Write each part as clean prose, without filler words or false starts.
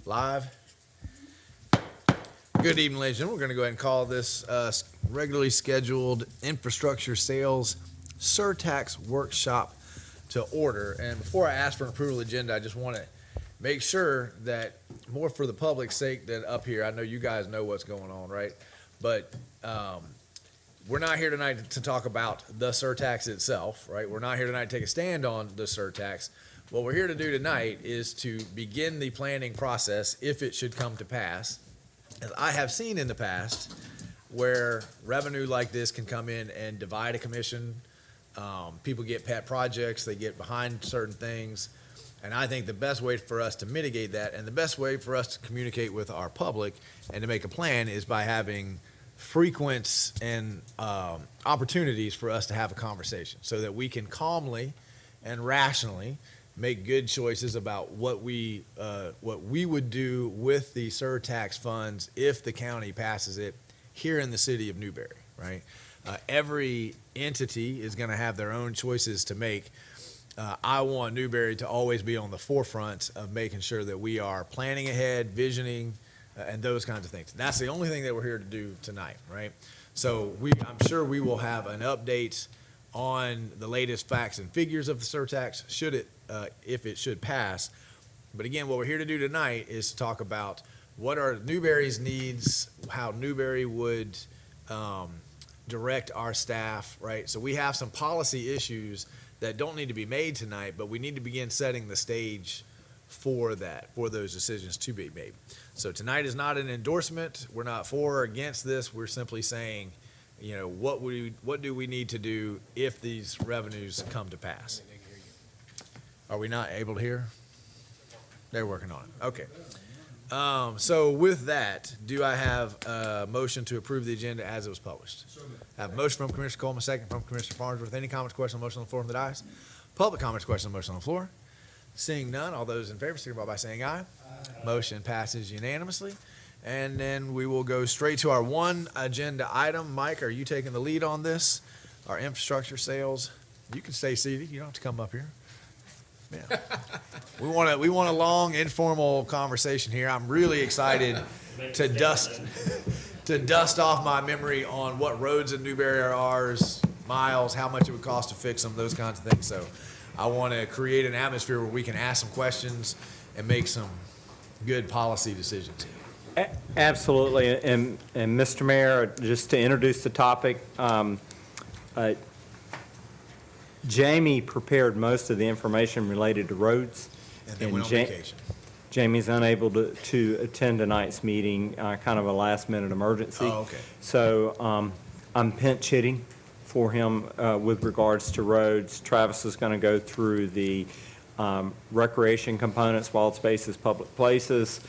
Live. Good evening, ladies and gentlemen. We're going to go ahead and call this regularly scheduled infrastructure sales Surtax workshop to order. And before I ask for an approval agenda, I just want to make sure that, more for the public's sake than up here, I know you guys know what's going on, right? But we're not here tonight to talk about the Surtax itself, right? We're not here tonight to take a stand on the Surtax. What we're here to do tonight is to begin the planning process if it should come to pass. As I have seen in the past, where revenue like this can come in and divide a commission. People get pet projects, they get behind certain things. And I think the best way for us to mitigate that and the best way for us to communicate with our public and to make a plan is by having frequent and opportunities for us to have a conversation so that we can calmly and rationally make good choices about what we would do with the surtax funds if the county passes it here in the city of Newberry, right? Every entity is going to have their own choices to make. I want Newberry to always be on the forefront of making sure that we are planning ahead, visioning, and those kinds of things. That's the only thing that we're here to do tonight, right? So I'm sure we will have an update on the latest facts and figures of the surtax if it should pass. But again, what we're here to do tonight is to talk about what are Newberry's needs, how Newberry would direct our staff, right? So we have some policy issues that don't need to be made tonight, but we need to begin setting the stage for those decisions to be made. So tonight is not an endorsement. We're not for or against this. We're simply saying, you know, what do we need to do if these revenues come to pass? Are we not able to hear? They're working on it. Okay. So with that, do I have a motion to approve the agenda as it was published? I have a motion from Commissioner Coleman, second from Commissioner Farnsworth. Any comments, questions on the motion on the floor from the dais? Public comments, questions on the motion on the floor? Seeing none, all those in favor signify by saying aye. Aye. Motion passes unanimously. And then we will go straight to our one agenda item. Mike, are you taking the lead on this? Our infrastructure sales. You can stay seated. You don't have to come up here. Yeah. We want a long, informal conversation here. I'm really excited to dust off my memory on what roads in Newberry are ours, miles, how much it would cost to fix them, those kinds of things. So I want to create an atmosphere where we can ask some questions and make some good policy decisions. Absolutely. And Mr. Mayor, just to introduce the topic, Jamie prepared most of the information related to roads. And then went on vacation. Jamie's unable to attend tonight's meeting, kind of a last-minute emergency. Oh, okay. So I'm pinch hitting for him with regards to roads. Travis is going to go through the recreation components, wild spaces, public places,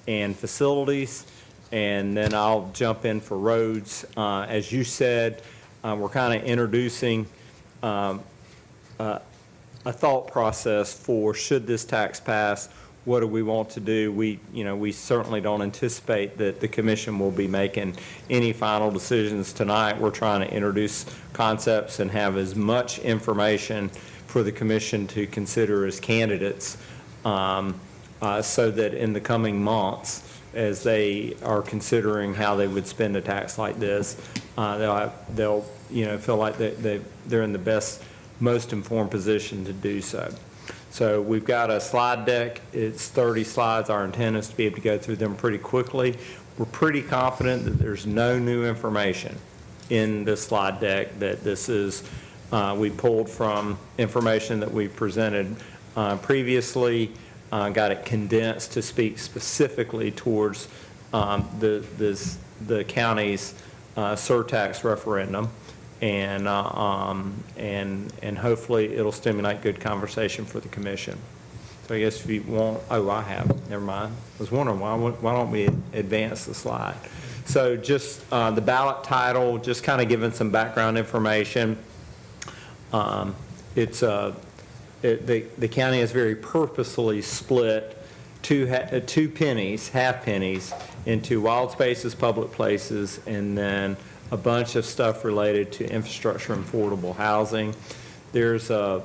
and facilities, and then I'll jump in for roads. As you said, we're kind of introducing a thought process for should this tax pass, what do we want to do? We certainly don't anticipate that the commission will be making any final decisions tonight. We're trying to introduce concepts and have as much information for the commission to consider as candidates so that in the coming months, as they are considering how they would spend a tax like this, they'll feel like they're in the best, most informed position to do so. So we've got a slide deck. It's 30 slides. Our intent is to be able to go through them pretty quickly. We're pretty confident that there's no new information in this slide deck, that this is, we pulled from information that we presented previously, got it condensed to speak specifically towards the county's surtax referendum. And hopefully it'll stimulate good conversation for the commission. So I guess if you want, never mind. I was wondering why don't we advance the slide? So just the ballot title, just kind of giving some background information. The county has very purposefully split two pennies, half pennies, into wild spaces, public places, and then a bunch of stuff related to infrastructure and affordable housing. There's the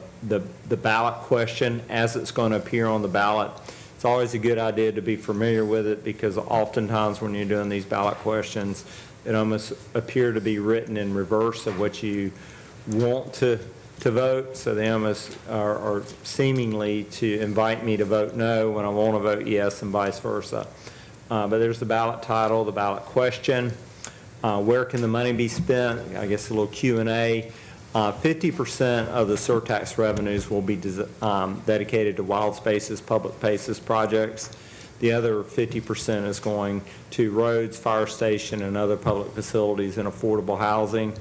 ballot question as it's going to appear on the ballot. It's it's always a good idea to be familiar with it, because oftentimes when you're doing these ballot questions, it almost appear to be written in reverse of what you want to vote. So they almost are seemingly to invite me to vote no when I want to vote yes, and vice versa. But there's the ballot title, the ballot question. Where can the money be spent? I guess a little Q&A. 50% of the Surtax revenues will be dedicated to wild spaces, public places projects. The other 50% is going to roads, fire station, and other public facilities and affordable housing.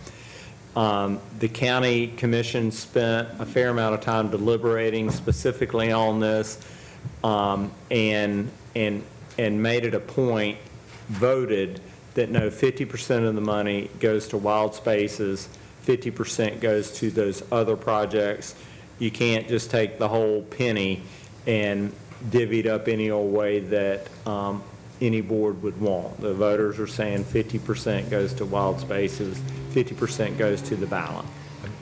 The county commission spent a fair amount of time deliberating specifically on this, and made it a point, voted that no, 50% of the money goes to wild spaces, 50% goes to those other projects. You can't just take the whole penny and divvy it up any old way that any board would want. The voters are saying 50% goes to wild spaces, 50% goes to the ballot.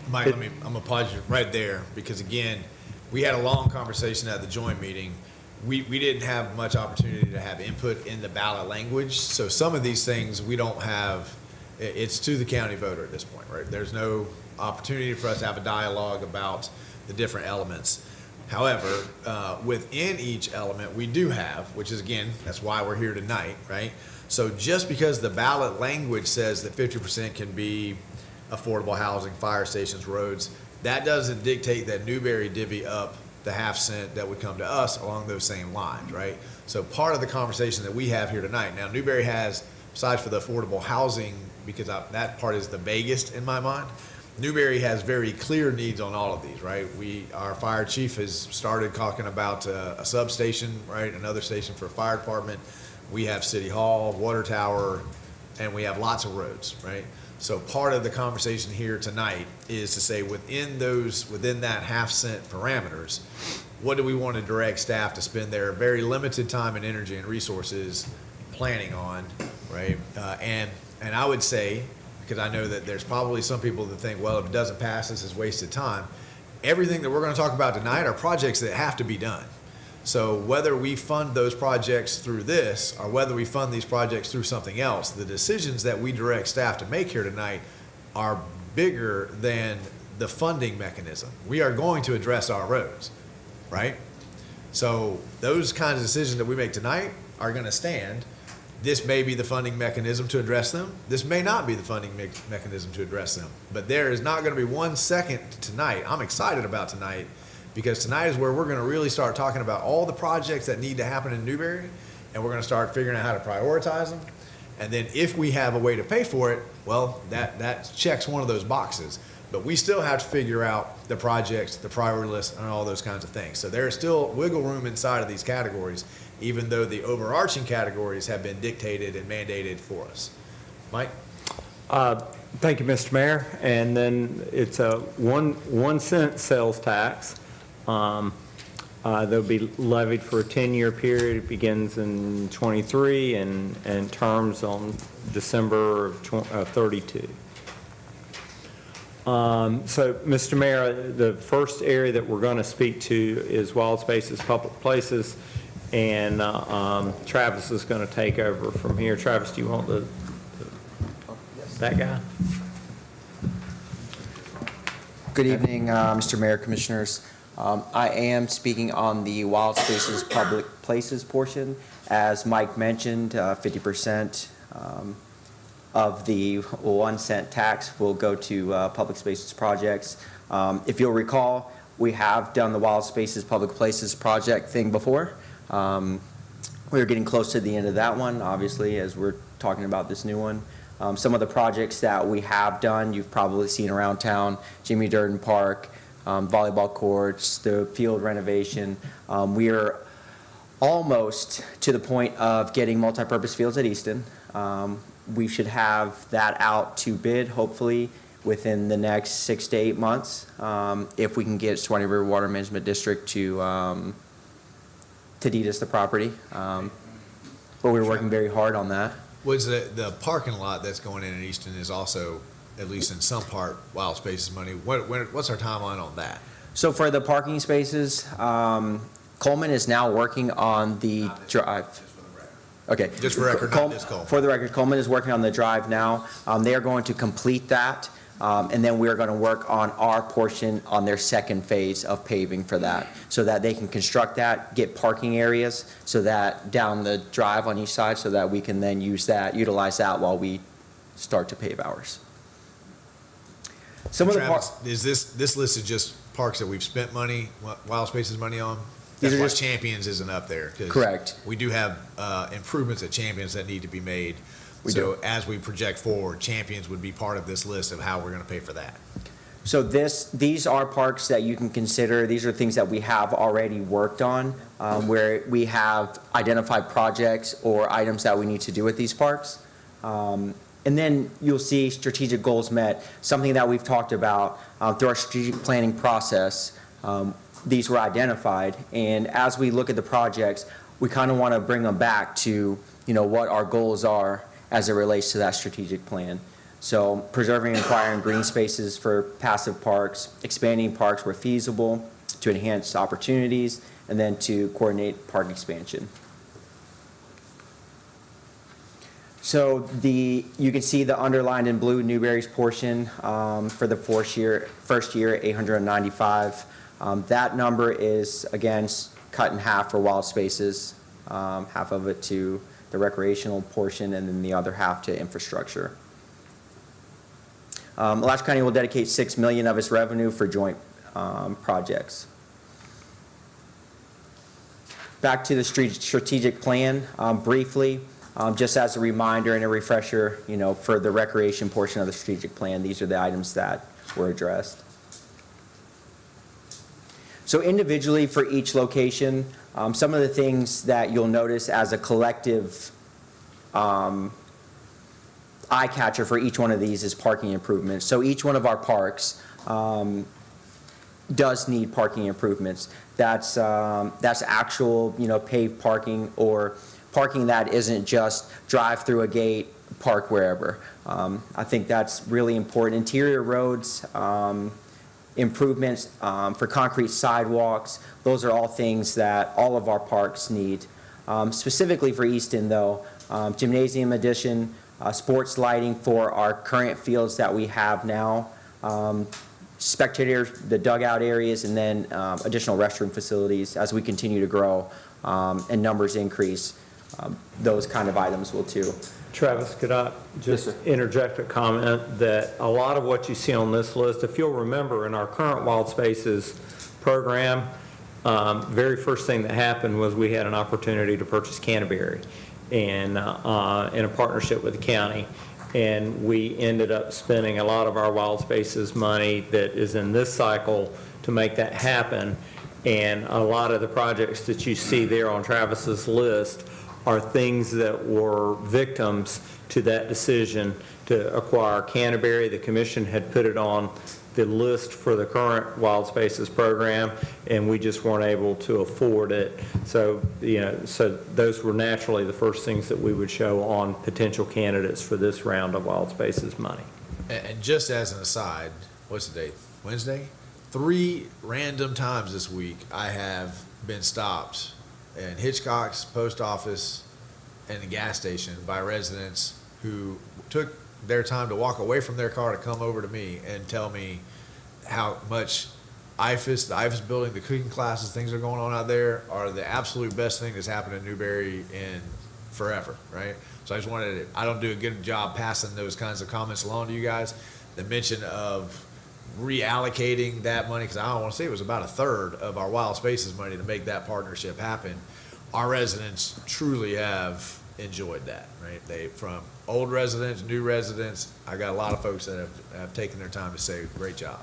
Mike, I'm gonna pause you right there, because again, we had a long conversation at the joint meeting. We didn't have much opportunity to have input in the ballot language, so some of these things we don't have. It's to the county voter at this point, right? There's no opportunity for us to have a dialogue about the different elements. However, within each element, we do have, which is, again, that's why we're here tonight, right? So just because the ballot language says that 50% can be affordable housing, fire stations, roads, that doesn't dictate that Newberry divvy up the half cent that would come to us along those same lines, right? So part of the conversation that we have here tonight, now Newberry has, besides for the affordable housing, because that part is the vaguest in my mind, Newberry has very clear needs on all of these, right? Our fire chief has started talking about a substation, right? Another station for a fire department. We have City Hall, water tower, and we have lots of roads, right? So part of the conversation here tonight is to say within that half cent parameters, what do we want to direct staff to spend their very limited time and energy and resources planning on, right? And I would say, because I know that there's probably some people that think, well, if it doesn't pass, this is wasted time. Everything that we're going to talk about tonight are projects that have to be done. So whether we fund those projects through this or whether we fund these projects through something else, the decisions that we direct staff to make here tonight are bigger than the funding mechanism. We are going to address our roads, right? So those kinds of decisions that we make tonight are going to stand. This may be the funding mechanism to address them. This may not be the funding mechanism to address them. But there is not going to be 1 second tonight. I'm excited about tonight, because tonight is where we're going to really start talking about all the projects that need to happen in Newberry, and we're going to start figuring out how to prioritize them. And then if we have a way to pay for it, well, that checks one of those boxes. But we still have to figure out the projects, the priority list, and all those kinds of things. So there is still wiggle room inside of these categories, even though the overarching categories have been dictated and mandated for us. Mike? Thank you, Mr. Mayor. And then it's a 1 cent sales tax. They'll be levied for a 10-year period. It begins in 23 and terms on December of 32. So, Mr. Mayor, the first area that we're going to speak to is wild spaces, public places, and Travis is going to take over from here. Travis, do you want that guy? Good evening, Mr. Mayor, Commissioners. I am speaking on the wild spaces, public places portion. As Mike mentioned, 50% of the 1 cent tax will go to public spaces projects. If you'll recall, we have done the wild spaces, public places project thing before. We're getting close to the end of that one, obviously, as we're talking about this new one. Some of the projects that we have done, you've probably seen around town: Jimmy Durden Park, volleyball courts, the field renovation. We are almost to the point of getting multipurpose fields at Easton. We should have that out to bid, hopefully, within the next 6 to 8 months, if we can get Swanee River Water Management District to deed us the property. But we're working very hard on that. Was the parking lot that's going in Easton is also, at least in some part, wild spaces money. What's our timeline on that? So for the parking spaces, Coleman is now working on the drive. Okay. Just for record, not this Coleman. For the record, Coleman is working on the drive now. They are going to complete that, and then we are going to work on our portion on their second phase of paving for that, so that they can construct that, get parking areas, so that down the drive on each side, so that we can then utilize that while we start to pave ours. Some of the Travis, is this list is just parks that we've spent money, Wild Spaces money on? That's These are why just- Champions isn't up there. 'Cause Correct. We do have improvements at Champions that need to be made. We So do. as we project forward, Champions would be part of this list of how we're going to pay for that. So these are parks that you can consider. These are things that we have already worked on, where we have identified projects or items that we need to do with these parks. And then you'll see strategic goals met, something that we've talked about through our strategic planning process. These were identified, and as we look at the projects, we kind of want to bring them back to, what our goals are as it relates to that strategic plan. So preserving and acquiring green spaces for passive parks, expanding parks where feasible to enhance opportunities, and then to coordinate park expansion. So you can see the underlined in blue Newberry's portion for the first year, 895. That number is, again, cut in half for wild spaces, half of it to the recreational portion, and then the other half to infrastructure. Alachua County will dedicate $6 million of its revenue for joint projects. Back to the strategic plan, briefly, just as a reminder and a refresher, for the recreation portion of the strategic plan, these are the items that were addressed. So individually for each location, some of the things that you'll notice as a collective eye catcher for each one of these is parking improvements. So each one of our parks does need parking improvements. That's actual, paved parking, or parking that isn't just drive through a gate, park wherever. I think that's really important. Interior roads, improvements for concrete sidewalks, those are all things that all of our parks need. Specifically for Easton, though, gymnasium addition, sports lighting for our current fields that we have now, spectators, the dugout areas, and then additional restroom facilities as we continue to grow and numbers increase. Those kind of items will too. Travis, could I just interject a comment that a lot of what you see on this list, if you'll remember, in our current Wild Spaces program, very first thing that happened was we had an opportunity to purchase Canterbury and in a partnership with the county. And we ended up spending a lot of our Wild Spaces money that is in this cycle to make that happen. And a lot of the projects that you see there on Travis's list are things that were victims to that decision to acquire Canterbury. The commission had put it on the list for the current Wild Spaces program, and we just weren't able to afford it. So, so those were naturally the first things that we would show on potential candidates for this round of Wild Spaces money. And just as an aside, what's the date? Wednesday? 3 random times this week I have been stopped in Hitchcock's, post office, and the gas station by residents who took their time to walk away from their car to come over to me and tell me how much IFAS, the IFAS building, the cooking classes, things that are going on out there are the absolute best thing that's happened in Newberry in forever, right? So I just wanted to, I don't do a good job passing those kinds of comments along to you guys. The mention of reallocating that money, because I don't want to say it was about 1/3 of our Wild Spaces money to make that partnership happen. Our residents truly have enjoyed that, right? They, from old residents, new residents, I got a lot of folks that have taken their time to say, great job.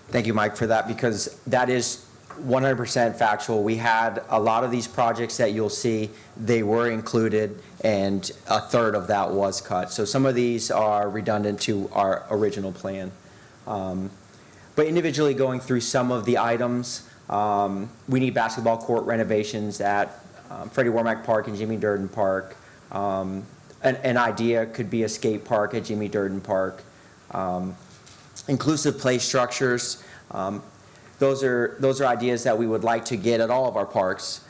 Thank you, Mike, for that, because that is 100% factual. We had a lot of these projects that you'll see, they were included, and 1/3 of that was cut. So some of these are redundant to our original plan. But individually going through some of the items, we need basketball court renovations at Freddie Wormack Park and Jimmy Durden Park. An idea could be a skate park at Jimmy Durden Park. Inclusive play structures. those are ideas that we would like to get at all of our parks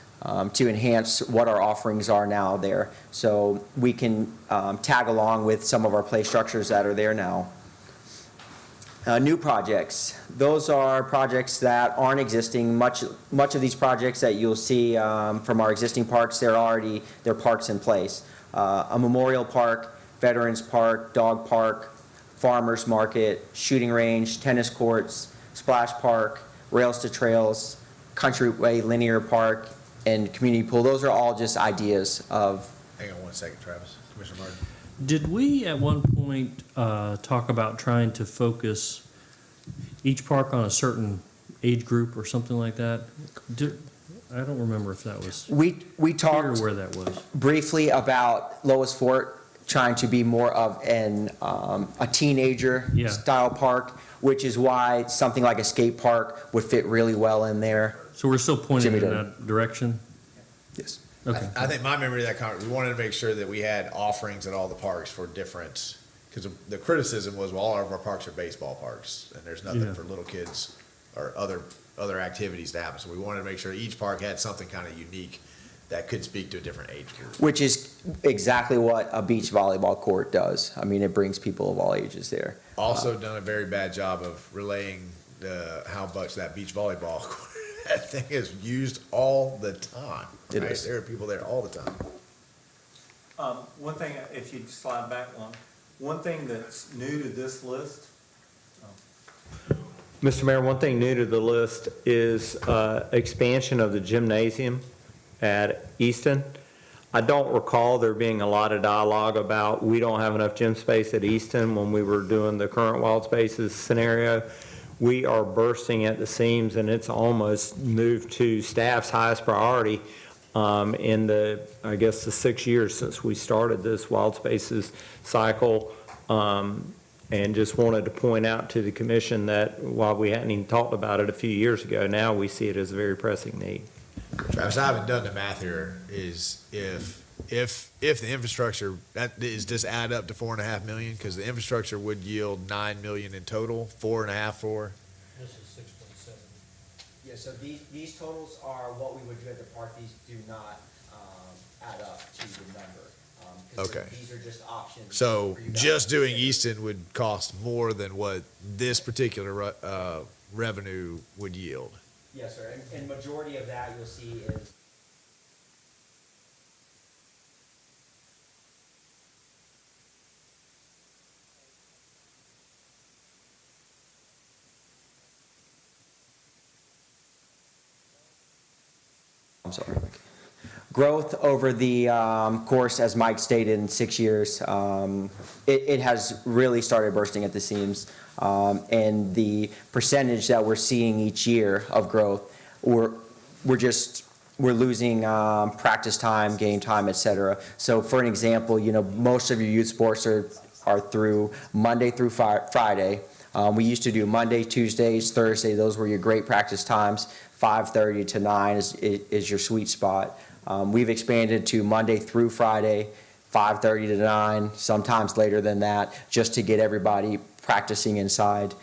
to enhance what our offerings are now there. So we can tag along with some of our play structures that are there now. New projects. Those are projects that aren't existing. Much of these projects that you'll see from our existing parks, they're parks in place. A memorial park, veterans park, dog park, farmers market, shooting range, tennis courts, splash park, rails to trails, countryway linear park, and community pool. Those are all just ideas of. Hang on one second, Travis. Commissioner Martin. Did we at one point talk about trying to focus each park on a certain age group or something like that? I don't remember if that was We here talked or where that was. briefly about Lois Fort trying to be more of a teenager Yeah. style park, which is why something like a skate park would fit really well in there. So we're still pointing Jimmy in did. that direction? Yes. Okay. I think my memory of that conference, we wanted to make sure that we had offerings at all the parks for different, because the criticism was, well, all of our parks are baseball parks, and there's nothing Yeah. for little kids or other activities to happen. So we wanted to make sure each park had something kind of unique that could speak to a different age group. Which is exactly what a beach volleyball court does. I mean, it brings people of all ages there. Also done a very bad job of relaying how much that beach volleyball that thing is used all the time. It Right? is. There are people there all the time. One thing, if you slide back one thing that's new to this list. Mr. Mayor, one thing new to the list is expansion of the gymnasium at Easton. I don't recall there being a lot of dialogue about we don't have enough gym space at Easton when we were doing the current Wild Spaces scenario. We are bursting at the seams, and it's almost moved to staff's highest priority in the 6 years since we started this Wild Spaces cycle. And just wanted to point out to the commission that while we hadn't even talked about it a few years ago, now we see it as a very pressing need. Travis, I haven't done the math here, is if the infrastructure, that is just add up to 4.5 million, because the infrastructure would yield 9 million in total, 4.5 for. This is 6.7. Yeah, so these totals are what we would do at the park. These do not add up to the number. Okay. These are just options. So for you guys just to doing consider. Easton would cost more than what this particular revenue would yield. Yes, sir, and majority of that you'll see is. I'm sorry. Growth over the course, as Mike stated, in 6 years, it has really started bursting at the seams. And the percentage that we're seeing each year of growth, we're losing practice time, game time, et cetera. So for an example, most of your youth sports are through Monday through Friday. We used to do Monday, Tuesdays, Thursday. Those were your great practice times. 5:30 to 9 is your sweet spot. We've expanded to Monday through Friday, 5:30 to 9, sometimes later than that, just to get everybody practicing inside.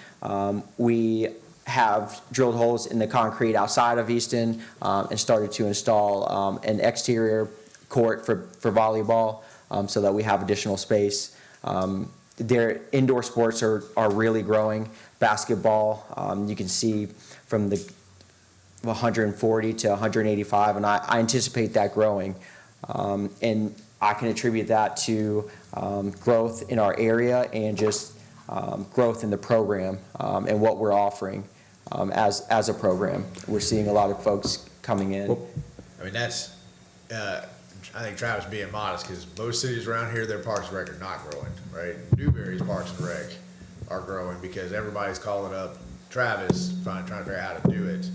We have drilled holes in the concrete outside of Easton and started to install an exterior court for volleyball so that we have additional space. Their indoor sports are really growing. Basketball, you can see from the 140 to 185, and I anticipate that growing. And I can attribute that to growth in our area and just growth in the program and what we're offering as a program. We're seeing a lot of folks coming in. I mean, that's, I think Travis being modest, because most cities around here, their Parks and Rec are not growing, right? Newberry's Parks and Rec are growing because everybody's calling up Travis, trying to figure out how to do it.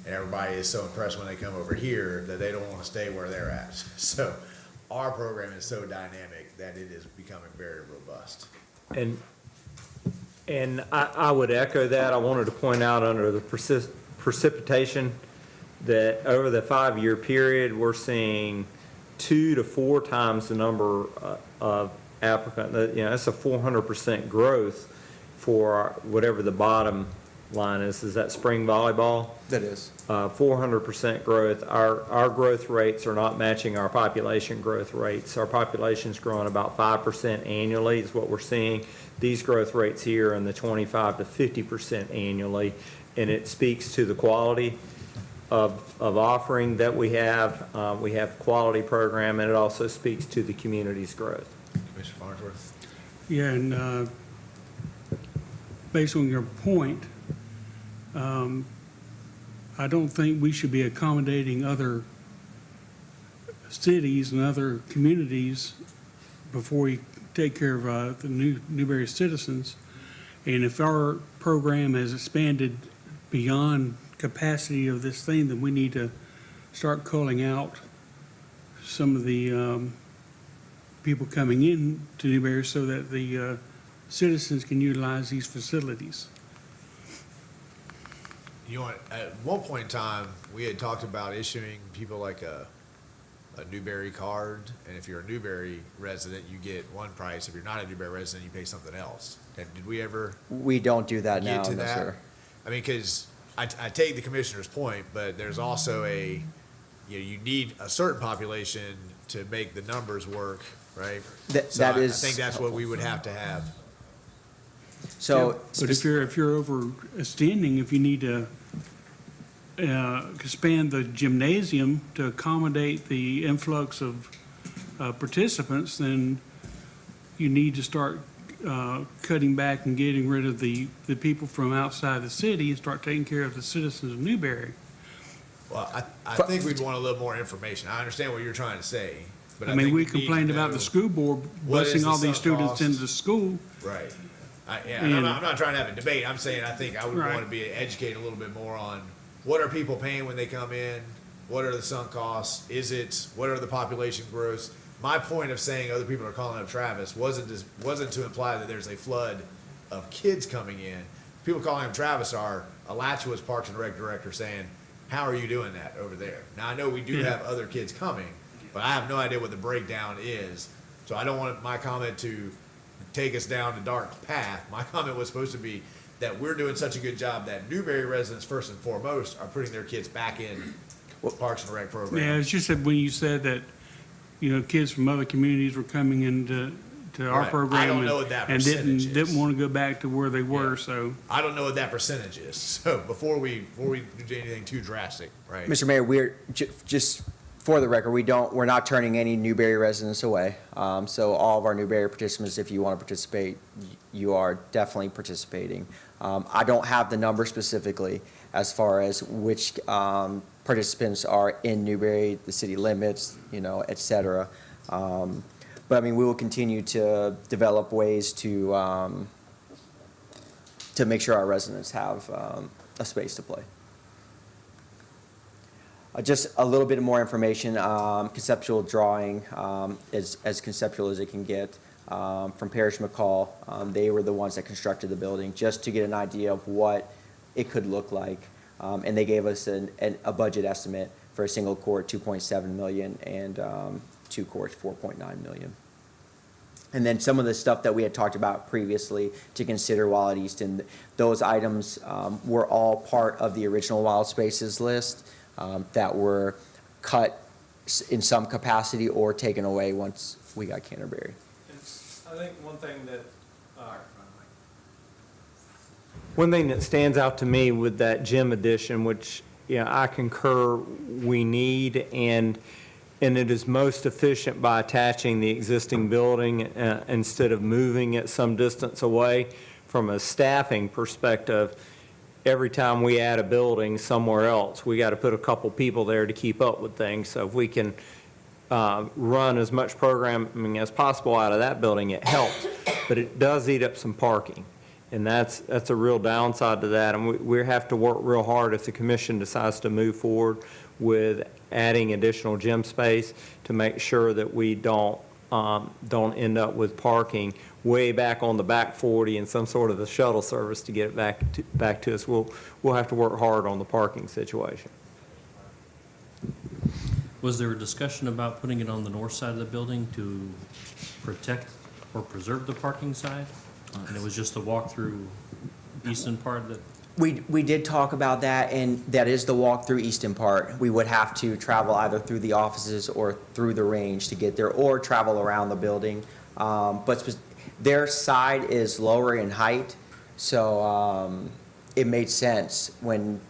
And everybody is so impressed when they come over here that they don't want to stay where they're at. So our program is so dynamic that it is becoming very robust. And I would echo that. I wanted to point out under the precipitation that over the 5-year period, we're seeing 2 to 4 times the number of applicants. That's a 400% growth for whatever the bottom Linus, is that spring volleyball? That is. 400% growth. Our growth rates are not matching our population growth rates. Our population's growing about 5% annually is what we're seeing. These growth rates here are in the 25 to 50% annually, and it speaks to the quality of offering that we have. We have quality program, and it also speaks to the community's growth. Commissioner Farnsworth? Yeah, and based on your point, I don't think we should be accommodating other cities and other communities before we take care of the Newberry citizens. And if our program has expanded beyond capacity of this thing, then we need to start calling out some of the people coming in to Newberry so that the citizens can utilize these facilities. At one point in time, we had talked about issuing people like a Newberry card, and if you're a Newberry resident, you get one price. If you're not a Newberry resident, you pay something else. And did we ever We don't do that now, get to no, that? sir. I mean, because I take the commissioner's point, but there's also you need a certain population to make the numbers work, right? That I is think that's what we would have to have. So, But if you're overextending, if you need to expand the gymnasium to accommodate the influx of participants, then you need to start cutting back and getting rid of the people from outside the city and start taking care of the citizens of Newberry. Well, I think we'd want a little more information. I understand what you're trying to say, but I mean, think we need to complained about know the school board what is busing the all these sunk students cost. into school. Right. And And- I'm not trying to have a debate. I'm saying I think I would Right. want to be educated a little bit more on what are people paying when they come in? What are the sunk costs? What are the population growths? My point of saying other people are calling up Travis wasn't to imply that there's a flood of kids coming in. People calling up Travis are Alachua Parks and Rec director saying, how are you doing that over there? Now, I know we do have other kids coming, but I have no idea what the breakdown is. So I don't want my comment to take us down a dark path. My comment was supposed to be that we're doing such a good job that Newberry residents, first and foremost, are putting their kids back in Parks and Rec program. Yeah, it's just that when you said that, kids from other communities were coming into our Right. program. I don't know what that and percentage is. didn't want to go back to where they were, Yeah. so. I don't know what that percentage is. So before we do anything too drastic, right? Mr. Mayor, we're just for the record, we're not turning any Newberry residents away. So all of our Newberry participants, if you want to participate, you are definitely participating. I don't have the number specifically as far as which participants are in Newberry, the city limits, et cetera. But I mean, we will continue to develop ways to make sure our residents have a space to play. Just a little bit more information, conceptual drawing, as conceptual as it can get, from Parrish McCall. They were the ones that constructed the building, just to get an idea of what it could look like. And they gave us a budget estimate for a single court, 2.7 million, and 2 courts, 4.9 million. And then some of the stuff that we had talked about previously to consider while at Easton, those items were all part of the original Wild Spaces list that were cut in some capacity or taken away once we got Canterbury. I think one thing that, One thing that stands out to me with that gym addition, which, I concur we need, and it is most efficient by attaching the existing building instead of moving it some distance away. From a staffing perspective, every time we add a building somewhere else, we got to put a couple people there to keep up with things. So if we can run as much programming as possible out of that building, it helps. But it does eat up some parking. And that's a real downside to that. And we have to work real hard if the commission decides to move forward with adding additional gym space to make sure that we don't end up with parking way back on the back 40 and some sort of a shuttle service to get it back to us. We'll have to work hard on the parking situation. Was there a discussion about putting it on the north side of the building to protect or preserve the parking side? And it was just a walk through eastern part that, We did talk about that, and that is the walk through Easton part. We would have to travel either through the offices or through the range to get there, or travel around the building. Their side is lower in height, so it made sense when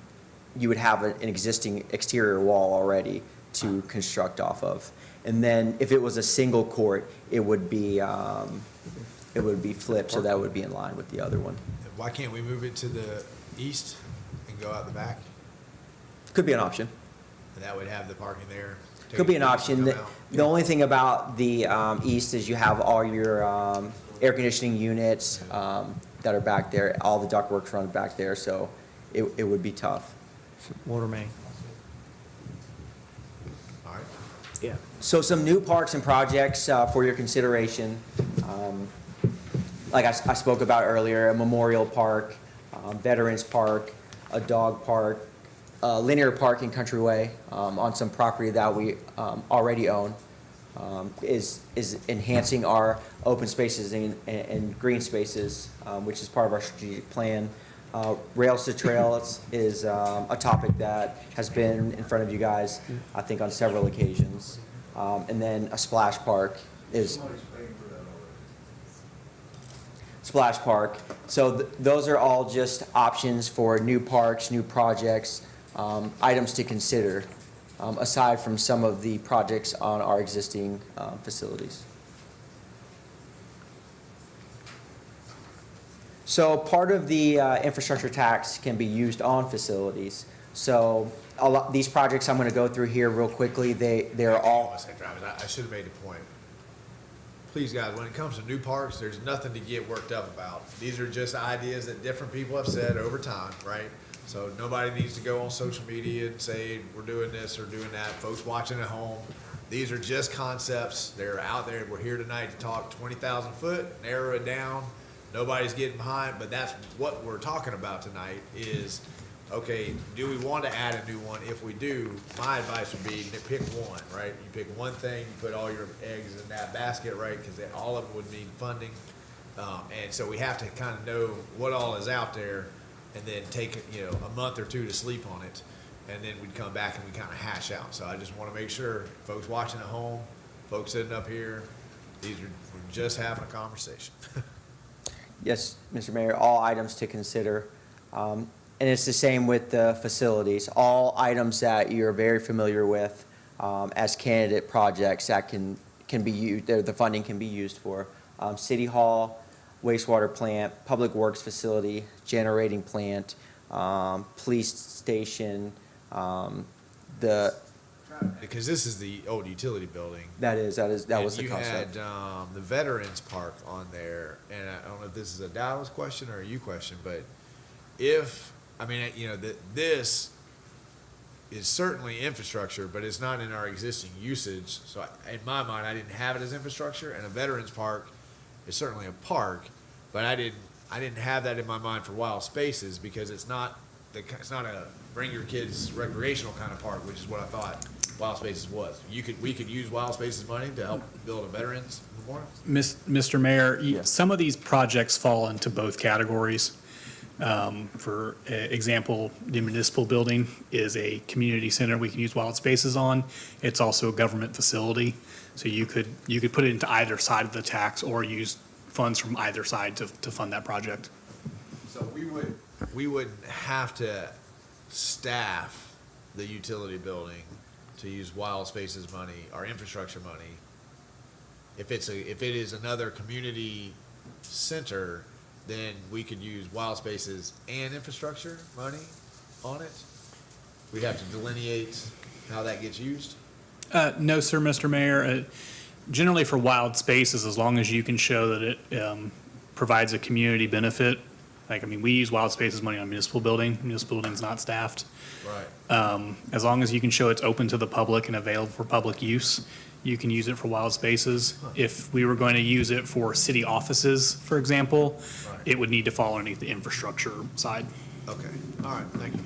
you would have an existing exterior wall already to construct off of. And then if it was a single court, it would be flipped, so that would be in line with the other one. Why can't we move it to the east and go out the back? Could be an option. And that would have the parking there. Could be an option. Come out. The only thing about the east is you have all your air conditioning units that are back there. All the ductwork's run back there, so it would be tough. Water main. All right. Yeah. So some new parks and projects for your consideration. Like I spoke about earlier, a memorial park, veterans park, a dog park, linear park in Countryway on some property that we already own, is enhancing our open spaces and green spaces, which is part of our strategic plan. Rails to Trails is a topic that has been in front of you guys, I think, on several occasions. And then a splash park is. Splash Park. So those are all just options for new parks, new projects, items to consider, aside from some of the projects on our existing facilities. So part of the infrastructure tax can be used on facilities. So these projects I'm going to go through here real quickly, they're all. I should have made a point. Please, guys, when it comes to new parks, there's nothing to get worked up about. These are just ideas that different people have said over time, right? So nobody needs to go on social media and say, we're doing this or doing that. Folks watching at home, these are just concepts. They're out there. We're here tonight to talk 20,000 foot, narrow it down. Nobody's getting behind, but that's what we're talking about tonight is, okay, do we want to add a new one? If we do, my advice would be to pick one, right? You pick one thing, you put all your eggs in that basket, right? Because all of it would need funding. And so we have to kind of know what all is out there and then take, a month or two to sleep on it. And then we'd come back and we kind of hash out. So I just want to make sure folks watching at home, folks sitting up here, we're just having a conversation. Yes, Mr. Mayor, all items to consider. And it's the same with the facilities. All items that you're very familiar with as candidate projects that can be used, the funding can be used for. City Hall, wastewater plant, public works facility, generating plant, police station, Because this is the old utility building. that was the You concept. had the Veterans Park on there, and I don't know if this is a Dallas question or a you question, but this is certainly infrastructure, but it's not in our existing usage. So in my mind, I didn't have it as infrastructure, and a Veterans Park is certainly a park, but I didn't have that in my mind for Wild Spaces because it's not a bring your kids recreational kind of park, which is what I thought Wild Spaces was. We could use Wild Spaces money to help build a veterans memorial. Mr. Mayor, some of these projects fall into both categories. For example, the municipal building is a community center we can use Wild Spaces on. It's also a government facility, so you could put it into either side of the tax or use funds from either side to fund that project. So we wouldn't have to staff the utility building to use Wild Spaces money or infrastructure money. If it is another community center, then we could use Wild Spaces and infrastructure money on it. We'd have to delineate how that gets used. No, sir, Mr. Mayor. Generally for Wild Spaces, as long as you can show that it provides a community benefit, we use Wild Spaces money on municipal building. Municipal building's not staffed. Right. As long as you can show it's open to the public and available for public use, you can use it for Wild Spaces. If we were going to use it for city offices, for example, Right. it would need to fall underneath the infrastructure side. Okay. All right. Thank you.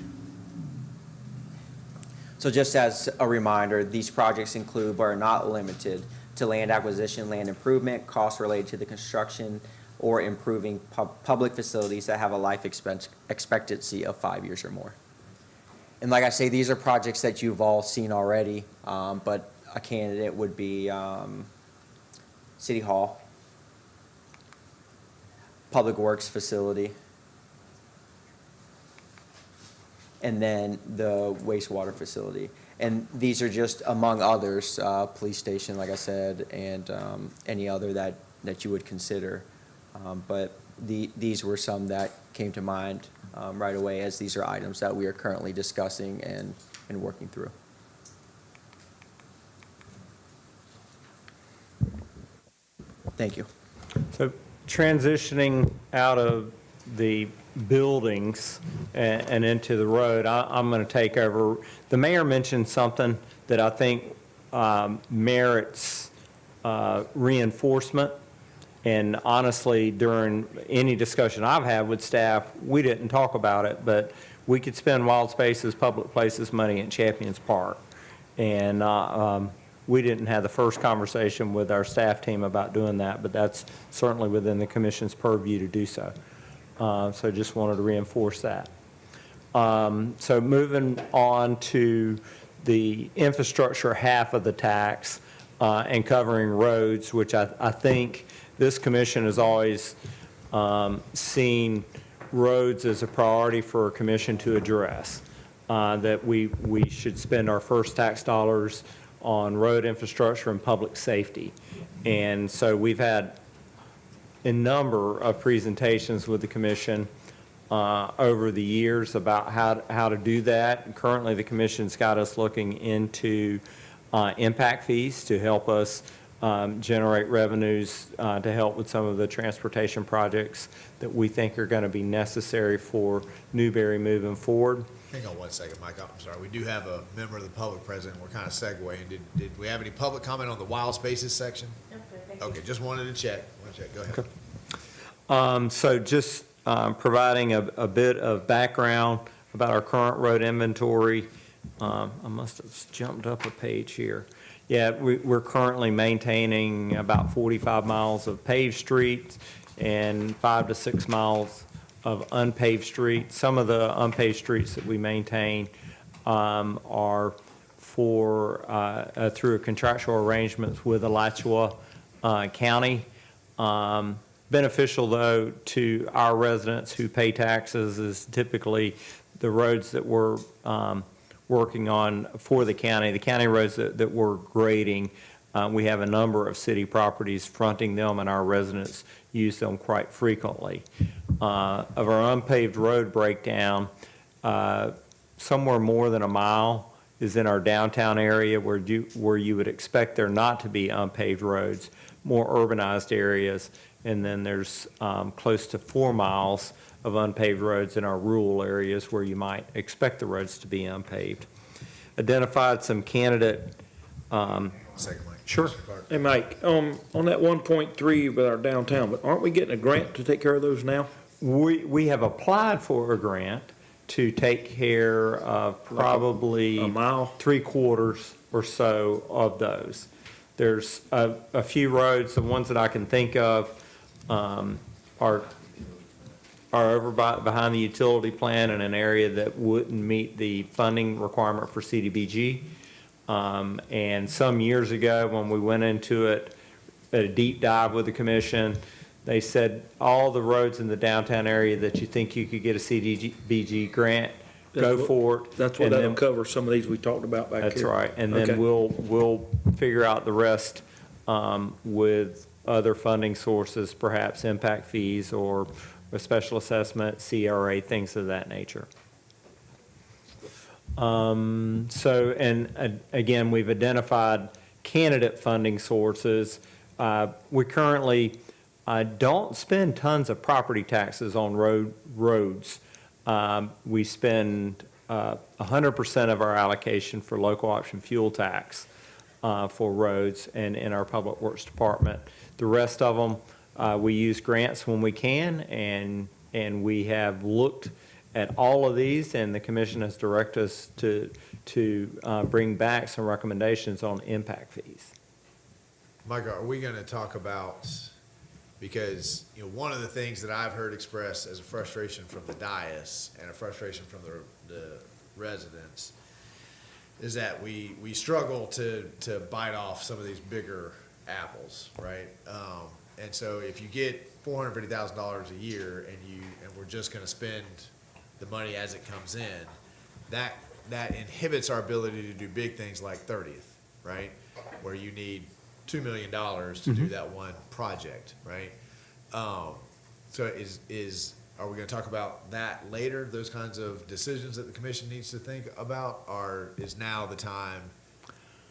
So just as a reminder, these projects include but are not limited to land acquisition, land improvement, costs related to the construction, or improving public facilities that have a life expectancy of 5 years or more. And like I say, these are projects that you've all seen already, but a candidate would be City Hall, Public Works facility, and then the wastewater facility. And these are just among others, police station, like I said, and any other that you would consider. But these were some that came to mind right away, as these are items that we are currently discussing and working through. Thank you. So transitioning out of the buildings and into the road, I'm going to take over. The mayor mentioned something that I think merits reinforcement. And honestly, during any discussion I've had with staff, we didn't talk about it, but we could spend wild spaces, public places money at Champions Park. And we didn't have the first conversation with our staff team about doing that, but that's certainly within the commission's purview to do so. So just wanted to reinforce that. So moving on to the infrastructure half of the tax and covering roads, which I think this commission has always seen roads as a priority for a commission to address, that we should spend our first tax dollars on road infrastructure and public safety. And so we've had a number of presentations with the commission over the years about how to do that. And currently, the commission's got us looking into impact fees to help us generate revenues to help with some of the transportation projects that we think are going to be necessary for Newberry moving forward. Hang on one second, Mike. I'm sorry. We do have a member of the public present. We're kind of segueing. Did we have any public comment on the wild spaces section? Okay, just wanted to check. Go ahead. Okay. So just providing a bit of background about our current road inventory. I must have jumped up a page here. Yeah, we're currently maintaining about 45 miles of paved streets and 5 to 6 miles of unpaved streets. Some of the unpaved streets that we maintain are for through contractual arrangements with Alachua County. Beneficial, though, to our residents who pay taxes is typically the roads that we're working on for the county roads that we're grading. We have a number of city properties fronting them, and our residents use them quite frequently. Of our unpaved road breakdown, somewhere more than a mile is in our downtown area where you would expect there not to be unpaved roads, more urbanized areas, and then there's close to 4 miles of unpaved roads in our rural areas where you might expect the roads to be unpaved. Identified some candidate. Second, Mike. Sure. Hey, Mike, on that 1.3 with our downtown, but aren't we getting a grant to take care of those now? We have applied for a grant to take care of probably a mile? 3/4 or so of those. There's a few roads, the ones that I can think of are over behind the utility plant in an area that wouldn't meet the funding requirement for CDBG. And some years ago, when we went into it at a deep dive with the commission, they said all the roads in the downtown area that you think you could get a CDBG grant, go for it. That's what that'll cover, some of these we talked about back here. That's right, and then Okay. we'll figure out the rest with other funding sources, perhaps impact fees or a special assessment, CRA, things of that nature. Again, we've identified candidate funding sources. We currently don't spend tons of property taxes on roads. We spend 100% of our allocation for local option fuel tax for roads and in our public works department. The rest of them, we use grants when we can, and we have looked at all of these, and the commission has directed us to bring back some recommendations on impact fees. Mike, are we going to talk about Because, one of the things that I've heard expressed as a frustration from the dais and a frustration from the residents is that we struggle to bite off some of these bigger apples, right? And so if you get $450,000 a year and we're just gonna spend the money as it comes in, that inhibits our ability to do big things like 30th, right? Where you need $2 million to do that one project, right? So are we gonna talk about that later, those kinds of decisions that the commission needs to think about, or is now the time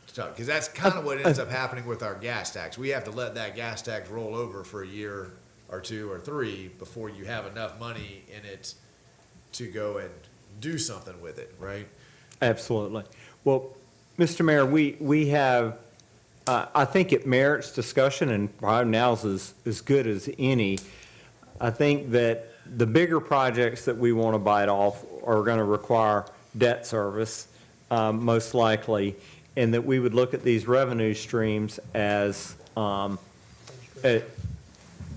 to talk? Because that's kind of what ends up happening with our gas tax. We have to let that gas tax roll over for a year or two or three before you have enough money in it to go and do something with it, right? Absolutely. Well, Mr. Mayor, we have, I think it merits discussion, and probably now's as good as any. I think that the bigger projects that we want to bite off are going to require debt service, most likely, and that we would look at these revenue streams as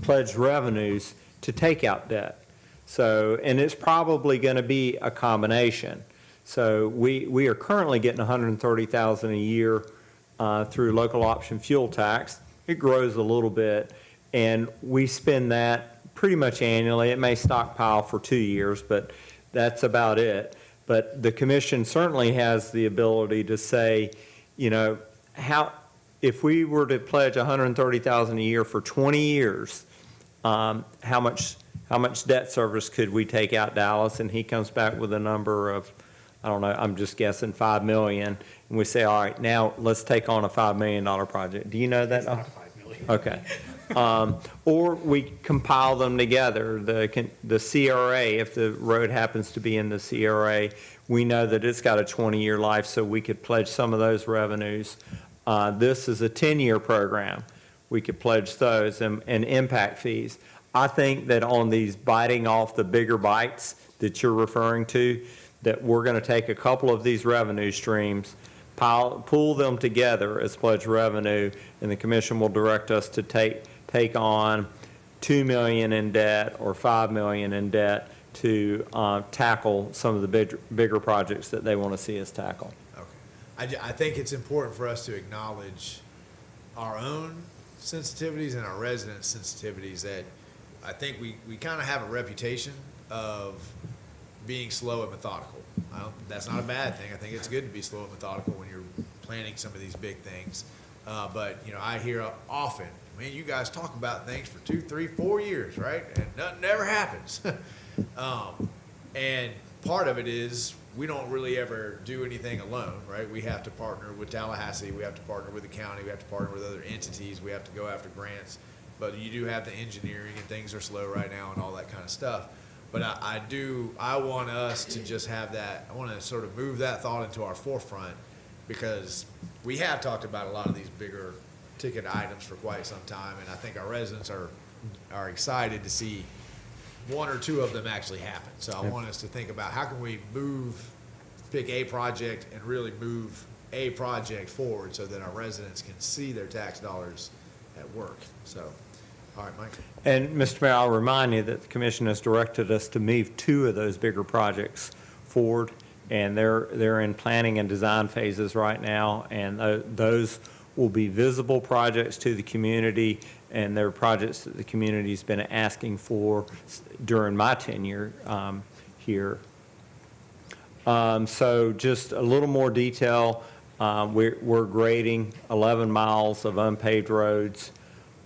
pledged revenues to take out debt. So, and it's probably going to be a combination. So we are currently getting $130,000 a year through local option fuel tax. It grows a little bit, and we spend that pretty much annually. It may stockpile for 2 years, but that's about it. But the commission certainly has the ability to say, if we were to pledge $130,000 a year for 20 years, how much debt service could we take out, Dallas? And he comes back with a number of, I don't know, I'm just guessing $5 million. And we say, all right, now let's take on a $5 million project. Do you know that? It's not 5 million. Okay. Or we compile them together. The CRA, if the road happens to be in the CRA, we know that it's got a 20-year life, so we could pledge some of those revenues. This is a 10-year program. We could pledge those and impact fees. I think that on these biting off the bigger bites that you're referring to, that we're going to take a couple of these revenue streams, pool them together as pledged revenue, and the commission will direct us to take on $2 million in debt or $5 million in debt to tackle some of the bigger projects that they want to see us tackle. Okay. I think it's important for us to acknowledge our own sensitivities and our residents' sensitivities. That I think we kind of have a reputation of being slow and methodical. That's not a bad thing. I think it's good to be slow and methodical when you're planning some of these big things. But I hear often, man, you guys talk about things for 2, 3, 4 years, right? And nothing ever happens. And part of it is we don't really ever do anything alone, right? We have to partner with Tallahassee. We have to partner with the county. We have to partner with other entities. We have to go after grants. But you do have the engineering, and things are slow right now and all that kind of stuff. But I want us to just have that, I want to sort of move that thought into our forefront, because we have talked about a lot of these bigger ticket items for quite some time, and I think our residents are excited to see one or two of them actually happen. So I want us to think about how can we pick a project and really move a project forward so that our residents can see their tax dollars at work. So, all right, Mike. And Mr. Mayor, I'll remind you that the commission has directed us to move 2 of those bigger projects forward, and they're in planning and design phases right now, and those will be visible projects to the community, and they're projects that the community's been asking for during my tenure here. So just a little more detail. We're grading 11 miles of unpaved roads.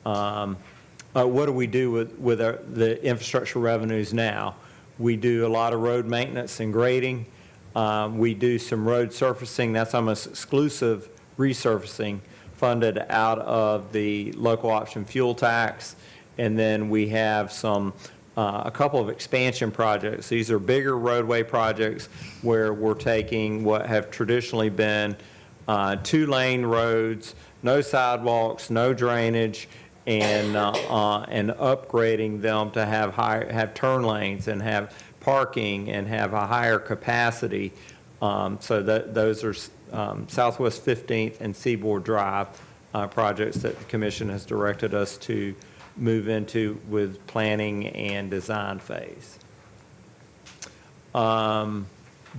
What do we do with the infrastructure revenues now? We do a lot of road maintenance and grading. We do some road surfacing. That's almost exclusive resurfacing funded out of the local option fuel tax. And then we have a couple of expansion projects. These are bigger roadway projects where we're taking what have traditionally been 2-lane roads, no sidewalks, no drainage, and upgrading them to have turn lanes and have parking and have a higher capacity. So those are Southwest 15th and Seaboard Drive projects that the commission has directed us to move into with planning and design phase.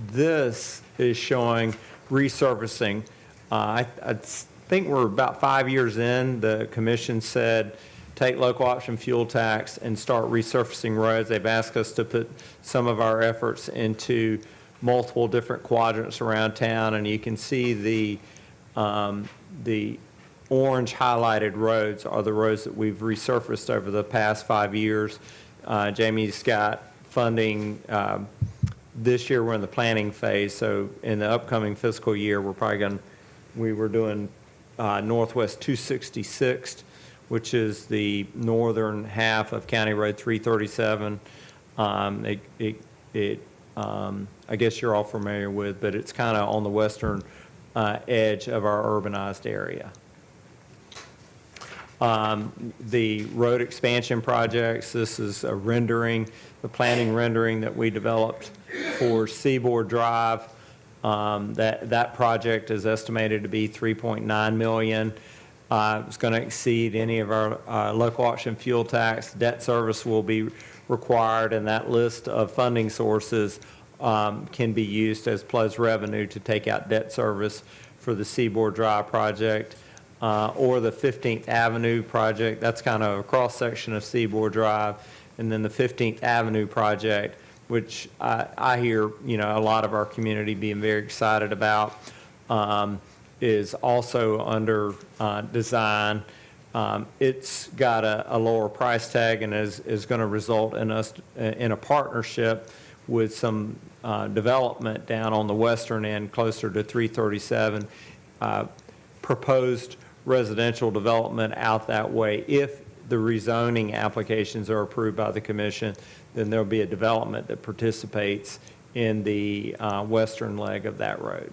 This is showing resurfacing. I think we're about 5 years in. The commission said, take local option fuel tax and start resurfacing roads. They've asked us to put some of our efforts into multiple different quadrants around town, and you can see the orange highlighted roads are the roads that we've resurfaced over the past 5 years. Jamie's got funding. This year, we're in the planning phase, so in the upcoming fiscal year, we were doing Northwest 266th, which is the northern half of County Road 337. I guess you're all familiar with, but it's kind of on the western edge of our urbanized area. The road expansion projects, this is a rendering, the planning rendering that we developed for Seaboard Drive. That project is estimated to be $3.9 million. It's going to exceed any of our local option fuel tax. Debt service will be required, and that list of funding sources can be used as pledged revenue to take out debt service for the Seaboard Drive project. Or the 15th Avenue project. That's kind of a cross-section of Seaboard Drive. And then the 15th Avenue project, which I hear, a lot of our community being very excited about, is also under design. It's got a lower price tag and is going to result in us in a partnership with some development down on the western end, closer to 337, proposed residential development out that way. If the rezoning applications are approved by the commission, then there'll be a development that participates in the western leg of that road.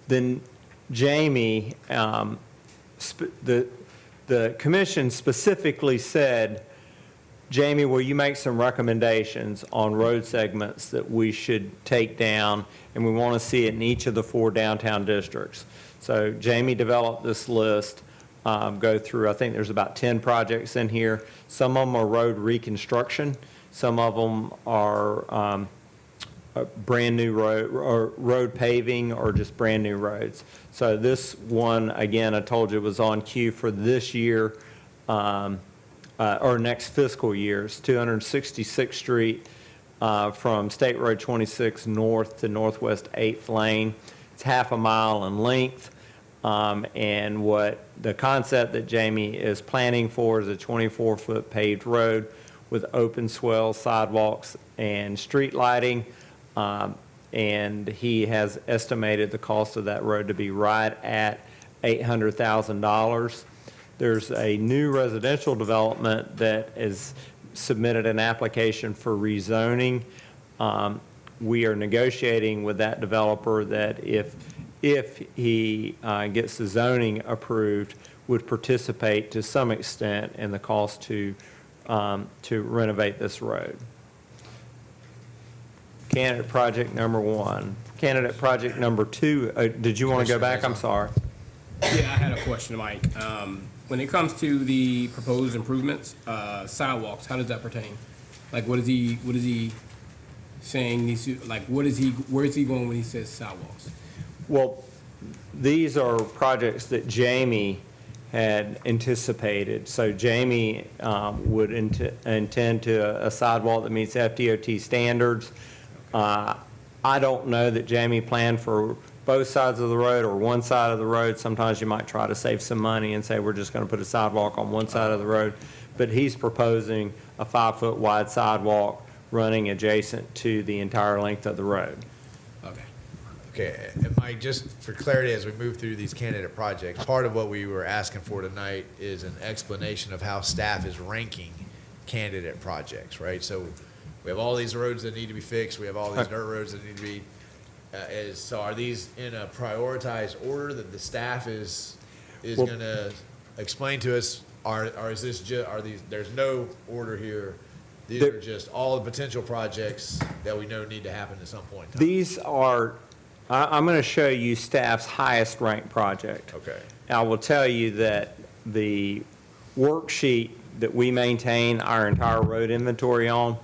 Then Jamie, the commission specifically said, Jamie, will you make some recommendations on road segments that we should take down, and we want to see it in each of the 4 downtown districts. So Jamie developed this list, go through, I think there's about 10 projects in here. Some of them are road reconstruction. Some of them are brand new road paving or just brand new roads. So this one, again, I told you was on cue for this year, or next fiscal year's 266th Street from State Road 26 north to Northwest 8th Lane. It's half a mile in length, and what the concept that Jamie is planning for is a 24-foot paved road with open swell, sidewalks, and street lighting, and he has estimated the cost of that road to be right at $800,000. There's a new residential development that has submitted an application for rezoning. We are negotiating with that developer that if he gets the zoning approved, would participate to some extent in the cost to renovate this road. Candidate project number 1. Candidate project number 2, did you want to go back? I'm sorry. Yeah, I had a question, Mike. When it comes to the proposed improvements, sidewalks, how does that pertain? Like, what is he saying? Where is he going when he says sidewalks? Well, these are projects that Jamie had anticipated. So Jamie would intend to a sidewalk that meets FDOT standards. I don't know that Jamie planned for both sides of the road or one side of the road. Sometimes you might try to save some money and say we're just going to put a sidewalk on one side of the road. But he's proposing a 5-foot wide sidewalk running adjacent to the entire length of the road. Okay. Okay, and Mike, just for clarity, as we move through these candidate projects, part of what we were asking for tonight is an explanation of how staff is ranking candidate projects, right? So we have all these roads that need to be fixed. We have all these dirt roads that need to be so are these in a prioritized order that the staff is going to explain to us, or is this just, there's no order here? These are just all the potential projects that we know need to happen at some point in time. These are, I'm going to show you staff's highest ranked project. Okay. I will tell you that the worksheet that we maintain our entire road inventory on,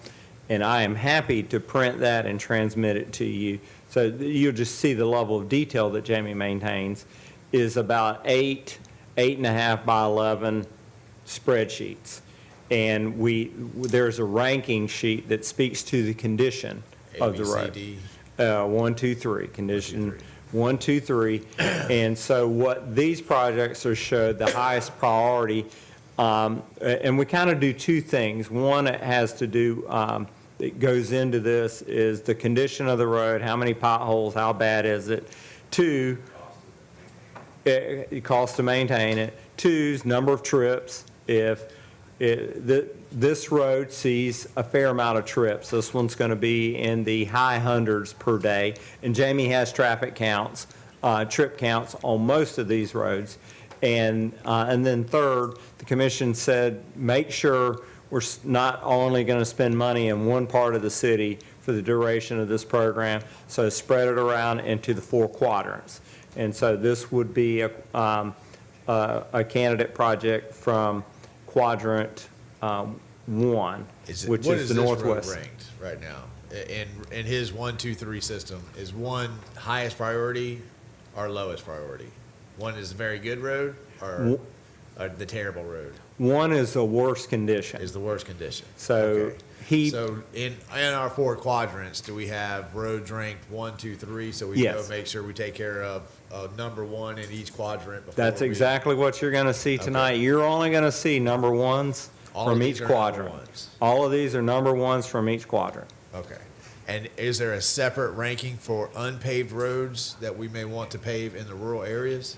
and I am happy to print that and transmit it to you, so that you'll just see the level of detail that Jamie maintains, is about 8.5 by 11 spreadsheets. And there's a ranking sheet that speaks to the condition of the road. ABCD. 1, 2, 3, condition 1, 2, 3. And so what these projects are showed, the highest priority, and we kind of do two things. One, it has to do, it goes into this, is the condition of the road, how many potholes, how bad is it? Two, it costs to maintain it. Two is number of trips. If this road sees a fair amount of trips, this one's going to be in the high hundreds per day. And Jamie has traffic counts, trip counts on most of these roads. And then third, the commission said, make sure we're not only going to spend money in one part of the city for the duration of this program, so spread it around into the 4 quadrants. And so this would be a candidate project from quadrant 1, which is the northwest. What is this road ranked right now? In his 1, 2, 3 system, is 1 highest priority or lowest priority? 1 is a very good road or the terrible road? 1 is the worst condition. Is the worst condition. So Okay. So in our 4 quadrants, do we have roads ranked 1, 2, 3? So we Yes. go make sure we take care of number 1 in each quadrant. That's exactly what you're going to see tonight. Okay. You're only going to see number 1s All of from these each are number quadrant. 1s. All of these are number 1s from each quadrant. Okay. And is there a separate ranking for unpaved roads that we may want to pave in the rural areas?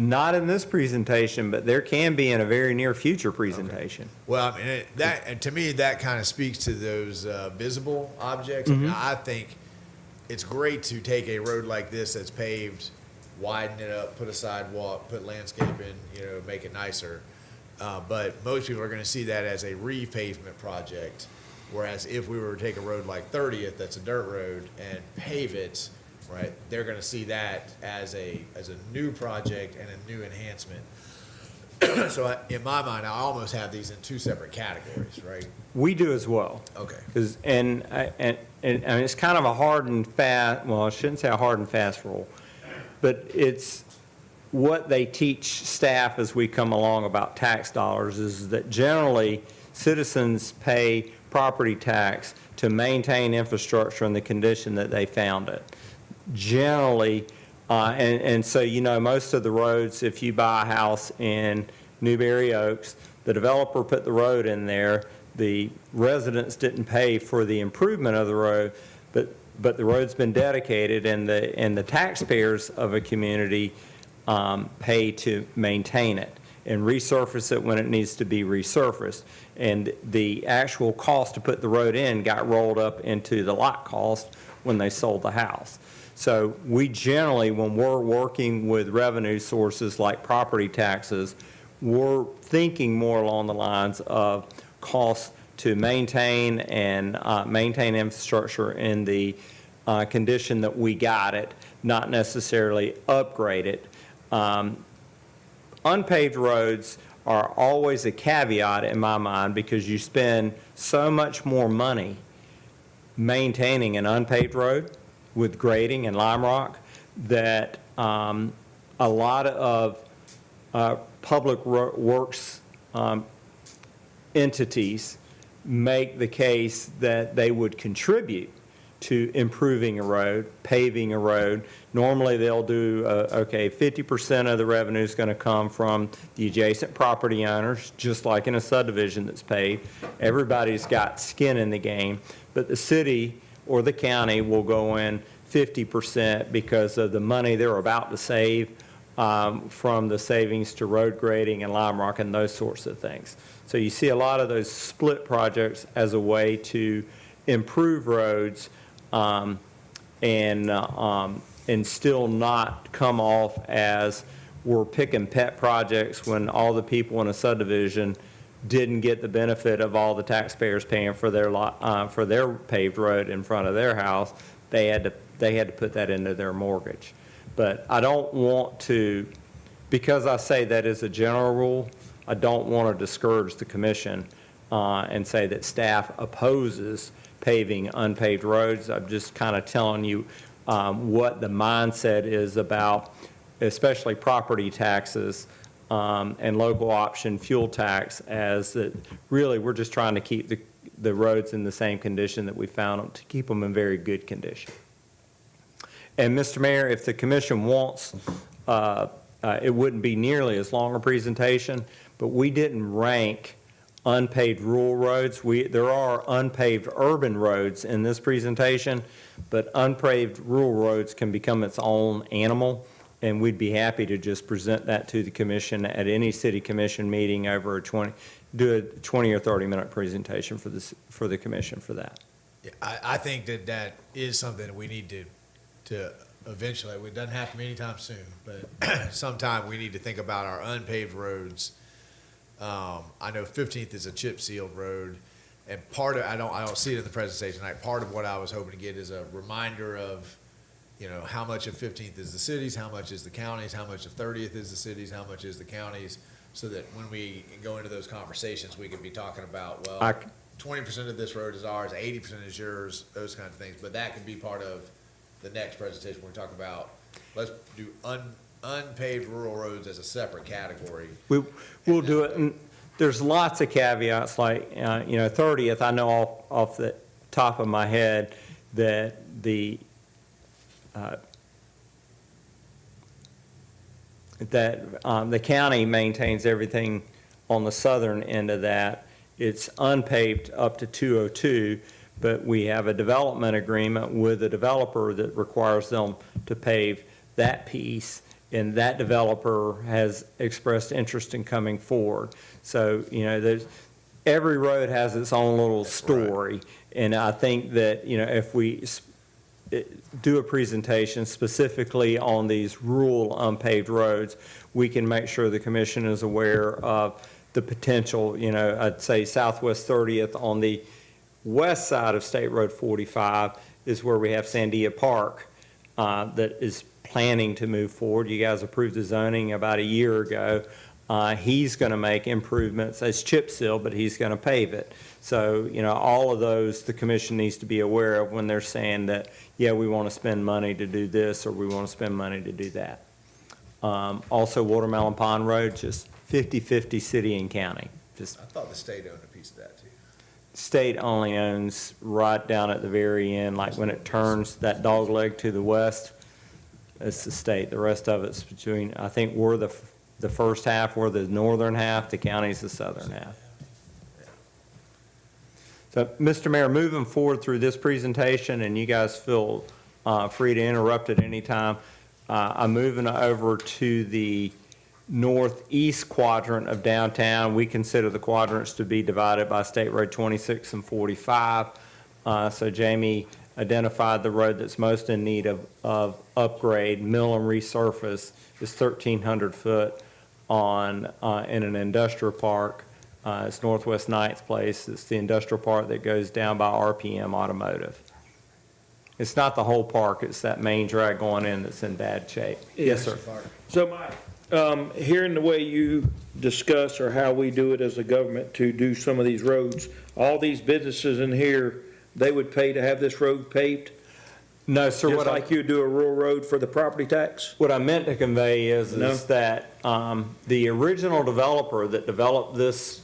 Not in this presentation, but there can be in a very near future presentation. Well, I mean, and to me, that kind of speaks to those visible objects. I mean, I think it's great to take a road like this that's paved, widen it up, put a sidewalk, put landscaping, make it nicer. But most people are going to see that as a repavement project. Whereas if we were to take a road like 30th, that's a dirt road, and pave it, right, they're going to see that as a new project and a new enhancement. So in my mind, I almost have these in 2 separate categories, right? We do as well. Okay. And it's kind of a hard and fast, well, I shouldn't say a hard and fast rule, but it's what they teach staff as we come along about tax dollars is that generally citizens pay property tax to maintain infrastructure in the condition that they found it. Generally, and so, most of the roads, if you buy a house in Newberry Oaks, the developer put the road in there, the residents didn't pay for the improvement of the road, but the road's been dedicated, and the taxpayers of a community pay to maintain it and resurface it when it needs to be resurfaced. And the actual cost to put the road in got rolled up into the lot cost when they sold the house. So we generally, when we're working with revenue sources like property taxes, we're thinking more along the lines of costs to maintain and maintain infrastructure in the condition that we got it, not necessarily upgrade it. Unpaved roads are always a caveat in my mind because you spend so much more money maintaining an unpaved road with grading and lime rock that a lot of public works entities make the case that they would contribute to improving a road, paving a road. Normally, they'll do, 50% of the revenue is going to come from the adjacent property owners, just like in a subdivision that's paved. Everybody's got skin in the game, but the city or the county will go in 50% because of the money they're about to save from the savings to road grading and lime rock and those sorts of things. So you see a lot of those split projects as a way to improve roads and still not come off as we're picking pet projects when all the people in a subdivision didn't get the benefit of all the taxpayers paying for their for their paved road in front of their house. They had to put that into their mortgage. But I don't want to, because I say that is a general rule, I don't want to discourage the commission and say that staff opposes paving unpaved roads. I'm just kind of telling you what the mindset is about, especially property taxes and local option fuel tax, as that really we're just trying to keep the roads in the same condition that we found them, to keep them in very good condition. And Mr. Mayor, if the commission wants, it wouldn't be nearly as long a presentation, but we didn't rank unpaved rural roads. There are unpaved urban roads in this presentation, but unpaved rural roads can become its own animal, and we'd be happy to just present that to the commission at any city commission meeting over do a 20 or 30-minute presentation for the commission for that. Yeah, I think that is something that we need to eventually, it doesn't have to be anytime soon, but sometime we need to think about our unpaved roads. I know 15th is a chip sealed road, and part of, I don't see it in the presentation tonight. Part of what I was hoping to get is a reminder of, how much of 15th is the cities, how much is the counties, how much of 30th is the cities, how much is the counties, so that when we go into those conversations, we can be talking about, 20% of this road is ours, 80% is yours, those kinds of things. But that could be part of the next presentation. We're talking about, let's do unpaved rural roads as a separate category. We'll do it, and there's lots of caveats, like, 30th, I know off the top of my head that the county maintains everything on the southern end of that. It's unpaved up to 202, but we have a development agreement with a developer that requires them to pave that piece, and that developer has expressed interest in coming forward. So, every road has its own little story, and I think that, if we do a presentation specifically on these rural unpaved roads, we can make sure the commission is aware of the potential, I'd say Southwest 30th on the west side of State Road 45 is where we have Sandia Park that is planning to move forward. You guys approved the zoning about a year ago. He's going to make improvements as chip seal, but he's going to pave it. So, all of those the commission needs to be aware of when they're saying that, yeah, we want to spend money to do this or we want to spend money to do that. Also, Watermelon Pond Road, just 50-50 city and county. I thought the state owned a piece of that too. State only owns right down at the very end, like when it turns that dog leg to the west, it's the state. The rest of it's between, I think we're the first half, we're the northern half, the county's the southern half. So, Mr. Mayor, moving forward through this presentation, and you guys feel free to interrupt at any time, I'm moving over to the northeast quadrant of downtown. We consider the quadrants to be divided by State Road 26 and 45. So Jamie identified the road that's most in need of upgrade, mill and resurface, is 1,300 foot in an industrial park. It's Northwest Knights Place. It's the industrial park that goes down by RPM Automotive. It's not the whole park, it's that main drag going in that's in bad shape. Yes, sir. So Mike, hearing the way you discuss or how we do it as a government to do some of these roads, all these businesses in here, they would pay to have this road paved? No, sir. Just like you do a rural road for the property tax? What I meant to convey is that the original developer that developed this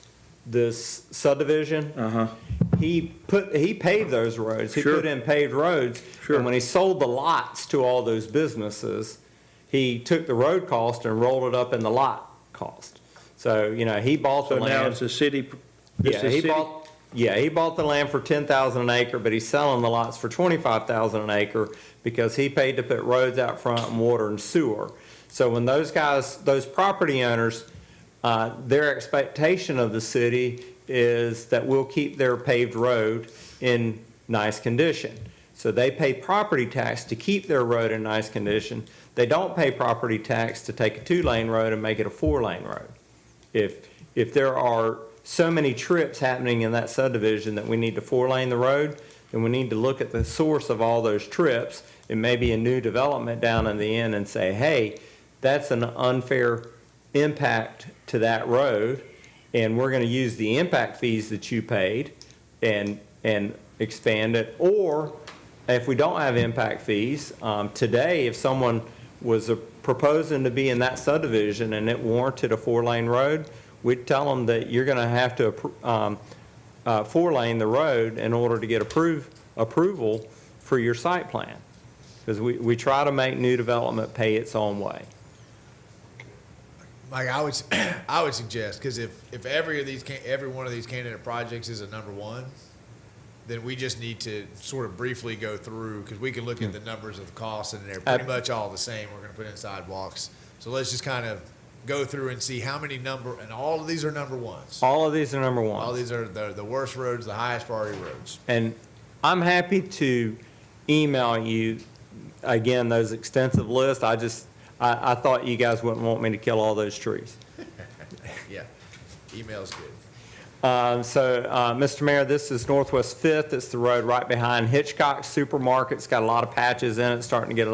subdivision, he paved those roads. He put in paved roads. Sure. And when he sold the lots to all those businesses, he took the road cost and rolled it up in the lot cost. So, he bought the land. So now it's a city. He bought the land for $10,000 an acre, but he's selling the lots for $25,000 an acre because he paid to put roads out front and water and sewer. So when those property owners, their expectation of the city is that we'll keep their paved road in nice condition. So they pay property tax to keep their road in nice condition. They don't pay property tax to take a 2-lane road and make it a 4-lane road. If there are so many trips happening in that subdivision that we need to 4-lane the road, then we need to look at the source of all those trips it may be a new development down in the end and say, hey, that's an unfair impact to that road, and we're gonna use the impact fees that you paid and expand it. Or if we don't have impact fees, today, if someone was proposing to be in that subdivision and it warranted a 4-lane road, we'd tell them that you're gonna have to 4-lane the road in order to get approval for your site plan. Because we try to make new development pay its own way. Mike, I would suggest, because if every one of these candidate projects is a number one, then we just need to sort of briefly go through, because we can look at the numbers of costs and they're pretty much all the same. We're gonna put in sidewalks. So let's just kind of go through and see how many and all of these are number ones. All of these are number All one. these are the worst roads, the highest priority roads. And I'm happy to email you, again, those extensive lists. I thought you guys wouldn't want me to kill all those trees. Yeah, email's good. Mr. Mayor, this is Northwest Fifth. It's the road right behind Hitchcock Supermarket. It's got a lot of patches in it, starting to get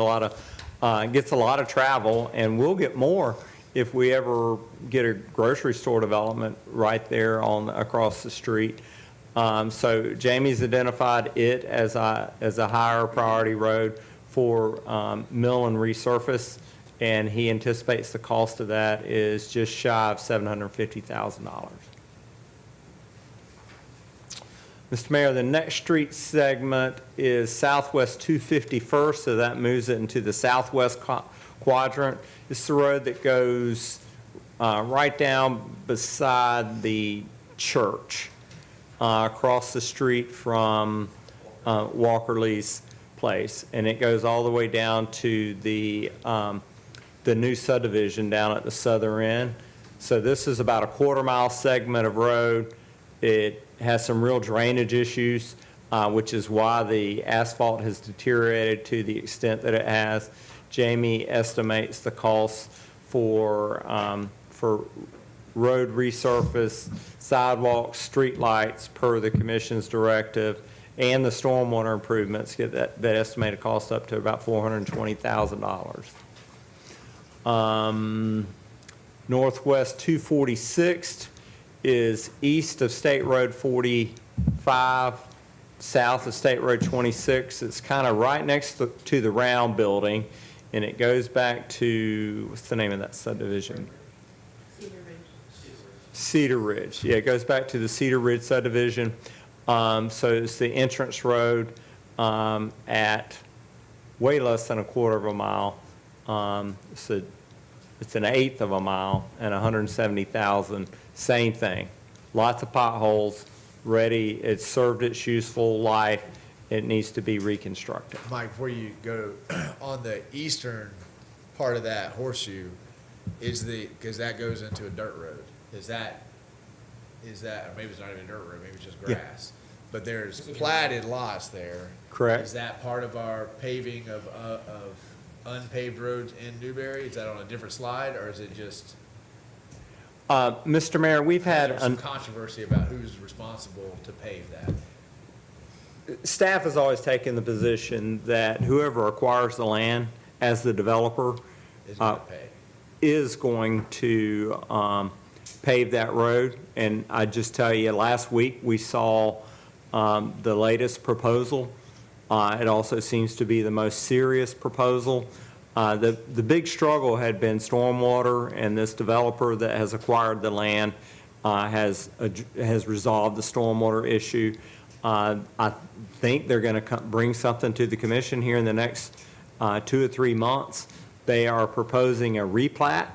gets a lot of travel, and we'll get more if we ever get a grocery store development right there across the street. So Jamie's identified it as a higher priority road for mill and resurface, and he anticipates the cost of that is just shy of $750,000. Mr. Mayor, the next street segment is Southwest 251st, so that moves it into the southwest quadrant. It's the road that goes right down beside the church, across the street from Walker Lee's place, and it goes all the way down to the new subdivision down at the southern end. So this is about a quarter-mile segment of road. It has some real drainage issues, which is why the asphalt has deteriorated to the extent that it has. Jamie estimates the cost for road resurface, sidewalks, street lights per the commission's directive, and the stormwater improvements get that estimated cost up to about $420,000. Northwest 246th is east of State Road 45, south of State Road 26. It's kind of right next to the round building, and it goes back to, what's the name of that subdivision? Cedar Ridge. Yeah, it goes back to the Cedar Ridge subdivision. So it's the entrance road at way less than a quarter of a mile. It's an eighth of a mile and 170,000. Same thing. Lots of potholes. Ready. It's served its useful life. It needs to be reconstructed. Mike, before you go, on the eastern part of that horseshoe, because that goes into a dirt road, is that, or maybe it's not even a dirt road, maybe it's just grass. But there's platted lots there. Correct. Is that part of our paving of unpaved roads in Newberry? Is that on a different slide, or is it just? Mr. Mayor, we've had There's some controversy about who's responsible to pave that. staff has always taken the position that whoever acquires the land as the developer Is going to pay. is going to pave that road. And I just tell you, last week we saw the latest proposal. It also seems to be the most serious proposal. The big struggle had been stormwater, and this developer that has acquired the land has resolved the stormwater issue. I think they're going to bring something to the commission here in the next 2 or 3 months. They are proposing a replat,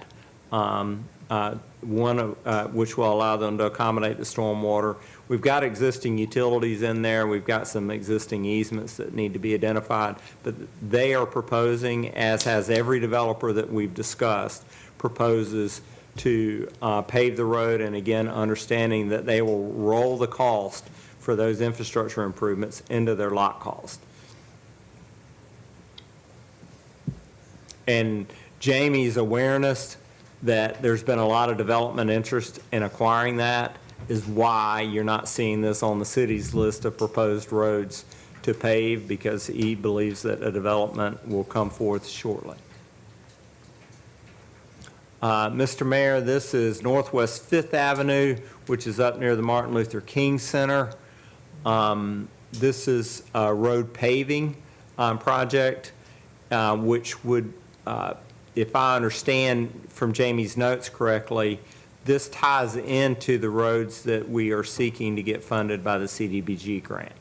which will allow them to accommodate the stormwater. We've got existing utilities in there. We've got some existing easements that need to be identified. But they are proposing, as has every developer that we've discussed, proposes to pave the road, and again, understanding that they will roll the cost for those infrastructure improvements into their lot cost. And Jamie's awareness that there's been a lot of development interest in acquiring that is why you're not seeing this on the city's list of proposed roads to pave because he believes that a development will come forth shortly. Mr. Mayor, this is Northwest Fifth Avenue, which is up near the Martin Luther King Center. This is a road paving project, which would, if I understand from Jamie's notes correctly, this ties into the roads that we are seeking to get funded by the CDBG grant.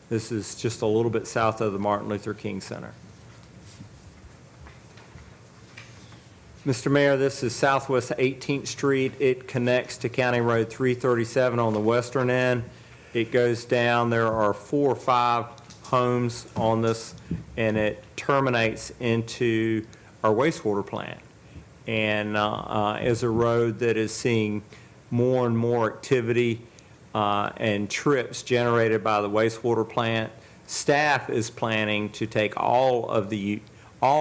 This is just a little bit south of the Martin Luther King Center. Mr. Mayor, this is Southwest 18th Street. It connects to County Road 337 on the western end. It goes down. There are 4 or 5 homes on this, and it terminates into our wastewater plant. And is a road that is seeing more and more activity and trips generated by the wastewater plant. Staff is planning to take all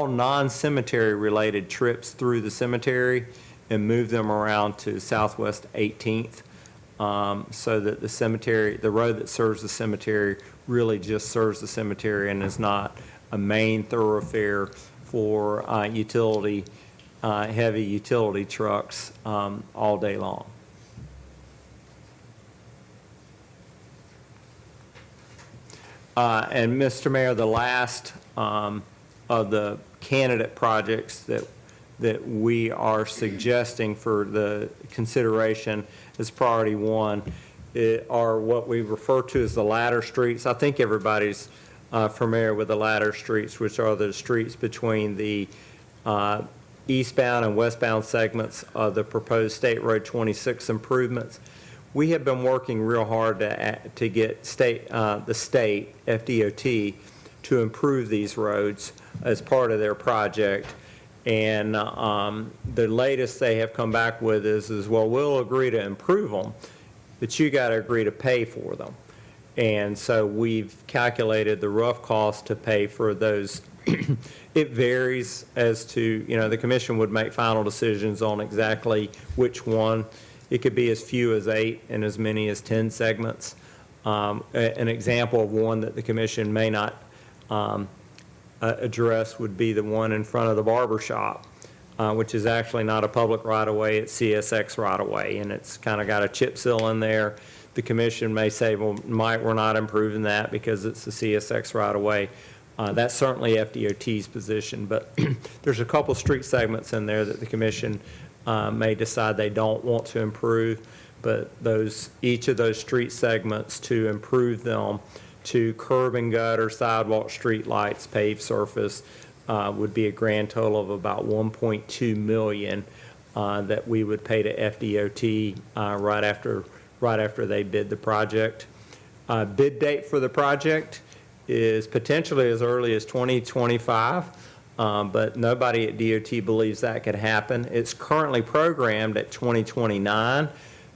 non-cemetery related trips through the cemetery and move them around to Southwest 18th so that the road that serves the cemetery really just serves the cemetery and is not a main thoroughfare for heavy utility trucks all day long. And Mr. Mayor, the last of the candidate projects that we are suggesting for the consideration as priority 1 are what we refer to as the ladder streets. I think everybody's familiar with the ladder streets, which are the streets between the eastbound and westbound segments of the proposed State Road 26 improvements. We have been working real hard to get the state, FDOT, to improve these roads as part of their project. And the latest they have come back with is, well, we'll agree to improve them, but you got to agree to pay for them. And so we've calculated the rough cost to pay for those. It varies as to, the commission would make final decisions on exactly which one. It could be as few as 8 and as many as 10 segments. An example of one that the commission may not address would be the one in front of the barber shop, which is actually not a public right-of-way, it's CSX right-of-way, and it's kind of got a chip seal in there. The commission may say, well, we're not improving that because it's a CSX right-of-way. That's certainly FDOT's position, but there's a couple street segments in there that the commission may decide they don't want to improve, but each of those street segments, to improve them to curb and gutter, sidewalk, street lights, paved surface, would be a grand total of about $1.2 million that we would pay to FDOT right after they bid the project. Bid date for the project is potentially as early as 2025, but nobody at DOT believes that could happen. It's currently programmed at 2029,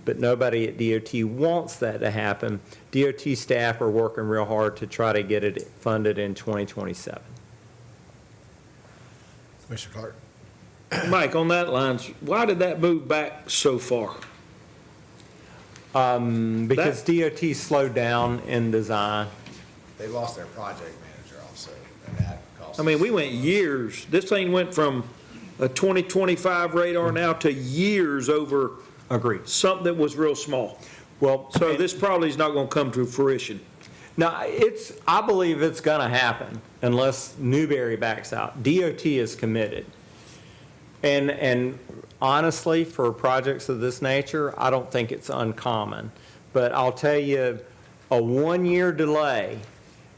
but nobody at DOT wants that to happen. DOT staff are working real hard to try to get it funded in 2027. Commissioner Clark. Mike, on that lines, why did that move back so far? Because DOT slowed down in design. They lost their project manager also, and that cost. I mean, we went years. This thing went from a 2025 radar now to years over Agreed. something that was real small. Well, So this probably is not going to come to fruition. no, I believe it's going to happen unless Newberry backs out. DOT is committed. And honestly, for projects of this nature, I don't think it's uncommon. But I'll tell you, a 1-year delay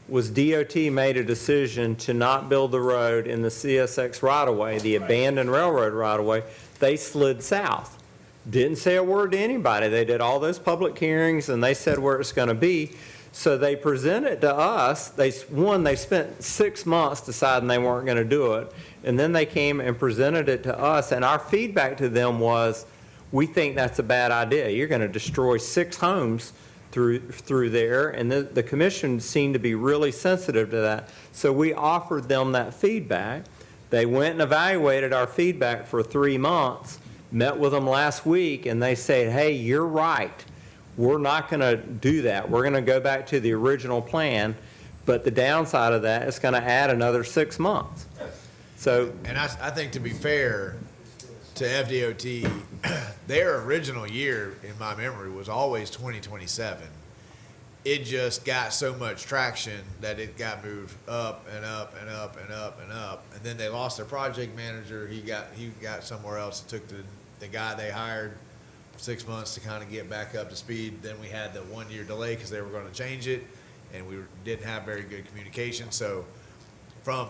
was DOT made a decision to not build the road in the CSX right-of-way, the abandoned railroad right-of-way. They slid south. Didn't say a word to anybody. They did all those public hearings, and they said where it's going to be. So they presented to us. They spent 6 months deciding they weren't going to do it, and then they came and presented it to us, and our feedback to them was, we think that's a bad idea. You're going to destroy 6 homes through there, and the commission seemed to be really sensitive to that. So we offered them that feedback. They went and evaluated our feedback for 3 months, met with them last week, and they said, hey, you're right. we're not going to do that. We're going to go back to the original plan, but the downside of that is going to add another 6 months. So, And I think to be fair to FDOT, their original year, in my memory, was always 2027. It just got so much traction that it got moved up and up and up and up and up. And then they lost their project manager. He got somewhere else. It took the guy they hired 6 months to kind of get back up to speed. Then we had the 1 year delay because they were going to change it, and we didn't have very good communication. So from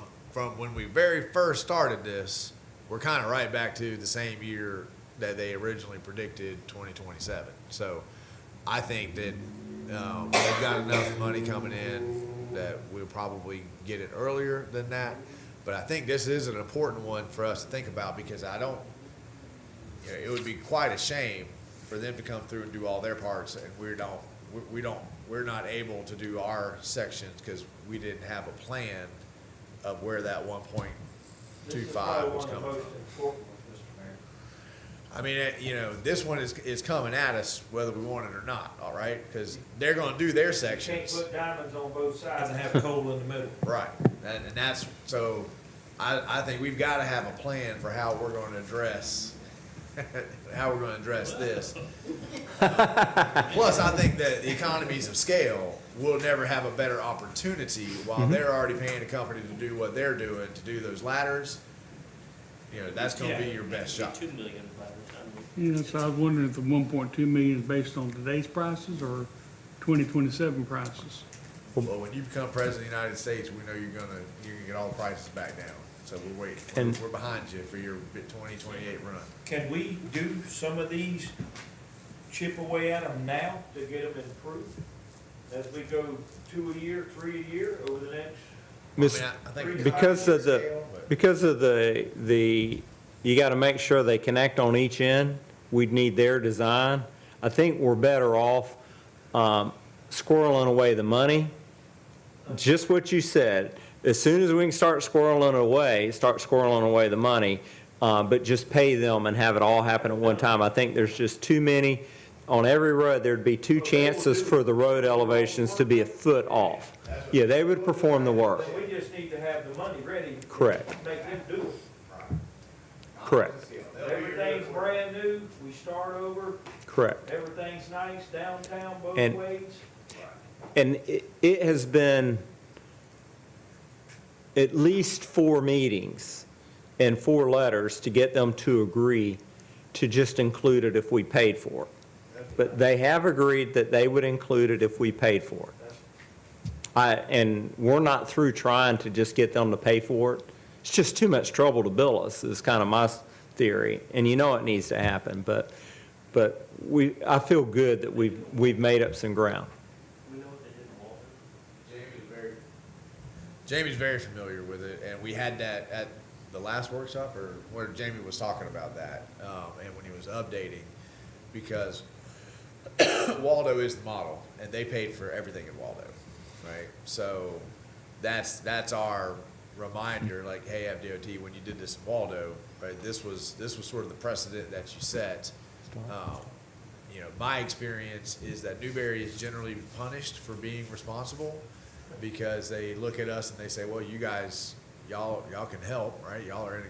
when we very first started this, we're kind of right back to the same year that they originally predicted, 2027. So I think that they've got enough money coming in that we'll probably get it earlier than that. But I think this is an important one for us to think about, because it would be quite a shame for them to come through and do all their parts, and we're not able to do our sections because we didn't have a plan of where that 1.25 was coming from. I mean, this one is coming at us whether we want it or not, all right? Because they're going to do their Can't sections. put diamonds on both sides and have coal in the middle. Right. And that's, so I think we've got to have a plan for how we're going to address, this. Plus, I think that the economies of scale will never have a better opportunity while they're already paying a company to do what they're doing, to do those ladders. That's going to be your best shot. 2 million by the time we. So I was wondering if the 1.2 million is based on today's prices or 2027 prices? Well, when you become president of the United States, we know you're gonna get all the prices back down. So we're waiting. And- We're behind you for your 2028 run. Can we do some of these, chip away at them now to get them improved? As we go 2 a year, 3 a year over the next? Miss- I think because of the, you got to make sure they connect on each end. We'd need their design. I think we're better off squirreling away the money. Just what you said. As soon as we can start squirreling away the money, but just pay them and have it all happen at one time. I think there's just too many. On every road, there'd be 2 chances for the road elevations to be a foot off. Yeah, they would perform the work. We just need to have the money ready. Correct. Make them do it. Correct. Everything's brand new, we start over, Correct. everything's nice downtown both And- ways. And it has been at least 4 meetings and 4 letters to get them to agree to just include it if we paid for it. But they have agreed that they would include it if we paid for it. And we're not through trying to just get them to pay for it. It's just too much trouble to bill us, is kind of my theory. And it needs to happen, but I feel good that we've made up some ground. We know what they did in Walton. Jamie's very familiar with it, and we had that at the last workshop, or where Jamie was talking about that, and when he was updating, because Waldo is the model, and they paid for everything in Waldo, right? So that's our reminder, like, hey, FDOT, when you did this in Waldo, right, this was sort of the precedent that you set. My experience is that Newberry is generally punished for being responsible, because they look at us and they say, well, you guys, y'all can help, right? Y'all are in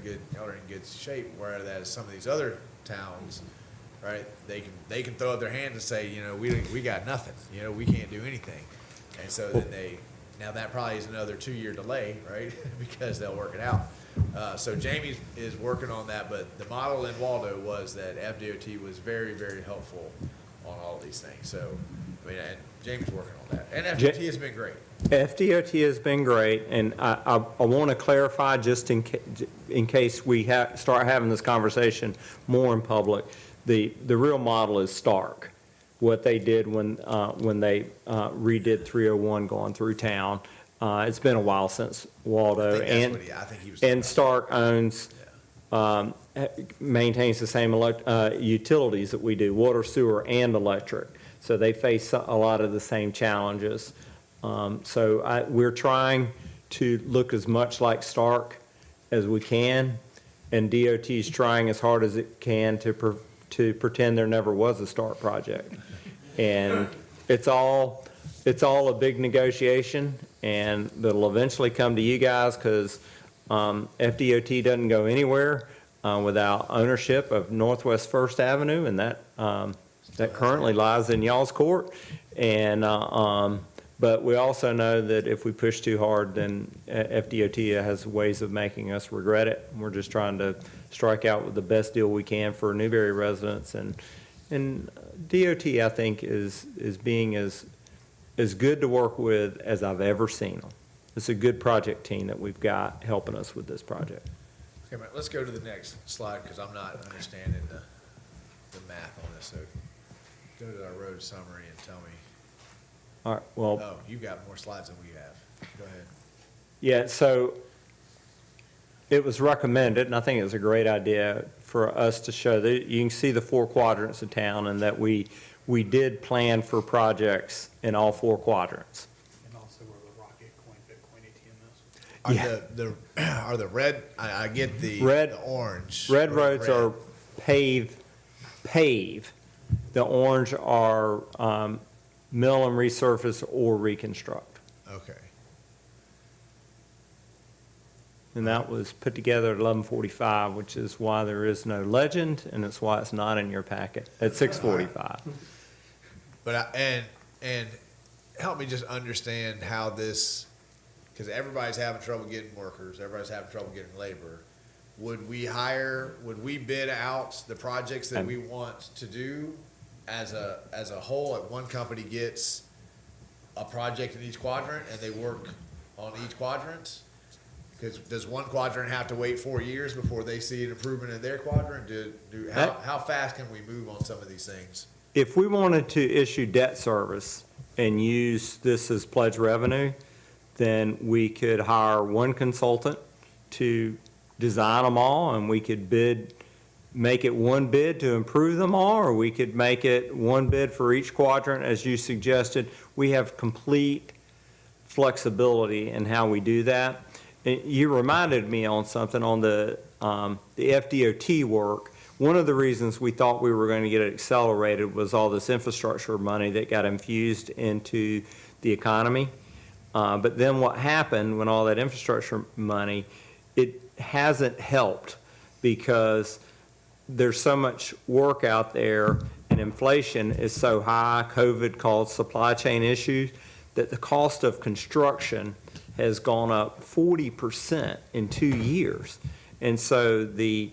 good shape. Whereas some of these other towns, right, they can throw up their hands and say, we got nothing, we can't do anything. And so then now that probably is another 2-year delay, right? Because they'll work it out. So Jamie is working on that, but the model in Waldo was that FDOT was very, very helpful on all of these things. So, and Jamie's working on that. And FDOT has been great. FDOT has been great, and I want to clarify, just in case we start having this conversation more in public, the real model is Stark. What they did when they redid 301 going through town. It's been a while since Waldo, I think he was talking and about. Stark owns, maintains the same utilities that we do, water, sewer, and electric. So they face a lot of the same challenges. So we're trying to look as much like Stark as we can, and DOT is trying as hard as it can to pretend there never was a Stark project. And it's all a big negotiation, and it'll eventually come to you guys, because FDOT doesn't go anywhere without ownership of Northwest First Avenue, and that currently lies in y'all's court. And but we also know that if we push too hard, then FDOT has ways of making us regret it. We're just trying to strike out with the best deal we can for Newberry residents, and DOT, I think, is being as good to work with as I've ever seen them. It's a good project team that we've got helping us with this project. Okay, man, let's go to the next slide, because I'm not understanding the math on this. So go to our road summary and tell me. All right, well. Oh, you got more slides than we have. Go ahead. Yeah, so it was recommended, and I think it was a great idea for us to show that you can see the 4 quadrants of town, and that we did plan for projects in all 4 quadrants. And also where the Rocket Coin Bitcoin ATM is. Are the red, I get the orange. Red roads are pave. The orange are mill and resurface or reconstruct. Okay. And that was put together at 11:45, which is why there is no legend, and it's why it's not in your packet at 6:45. But and help me just understand how this, because everybody's having trouble getting workers, everybody's having trouble getting labor. Would we bid out the projects that we want to do as a whole? Like, one company gets a project in each quadrant and they work on each quadrant? Because does one quadrant have to wait 4 years before they see an improvement in their quadrant? How fast can we move on some of these things? If we wanted to issue debt service and use this as pledged revenue, then we could hire one consultant to design them all, and we could make it one bid to improve them all, or we could make it one bid for each quadrant, as you suggested. We have complete flexibility in how we do that. You reminded me on something on the FDOT work. One of the reasons we thought we were going to get it accelerated was all this infrastructure money that got infused into the economy. But then what happened when all that infrastructure money, it hasn't helped, because there's so much work out there and inflation is so high. COVID caused supply chain issues, that the cost of construction has gone up 40% in 2 years. And so the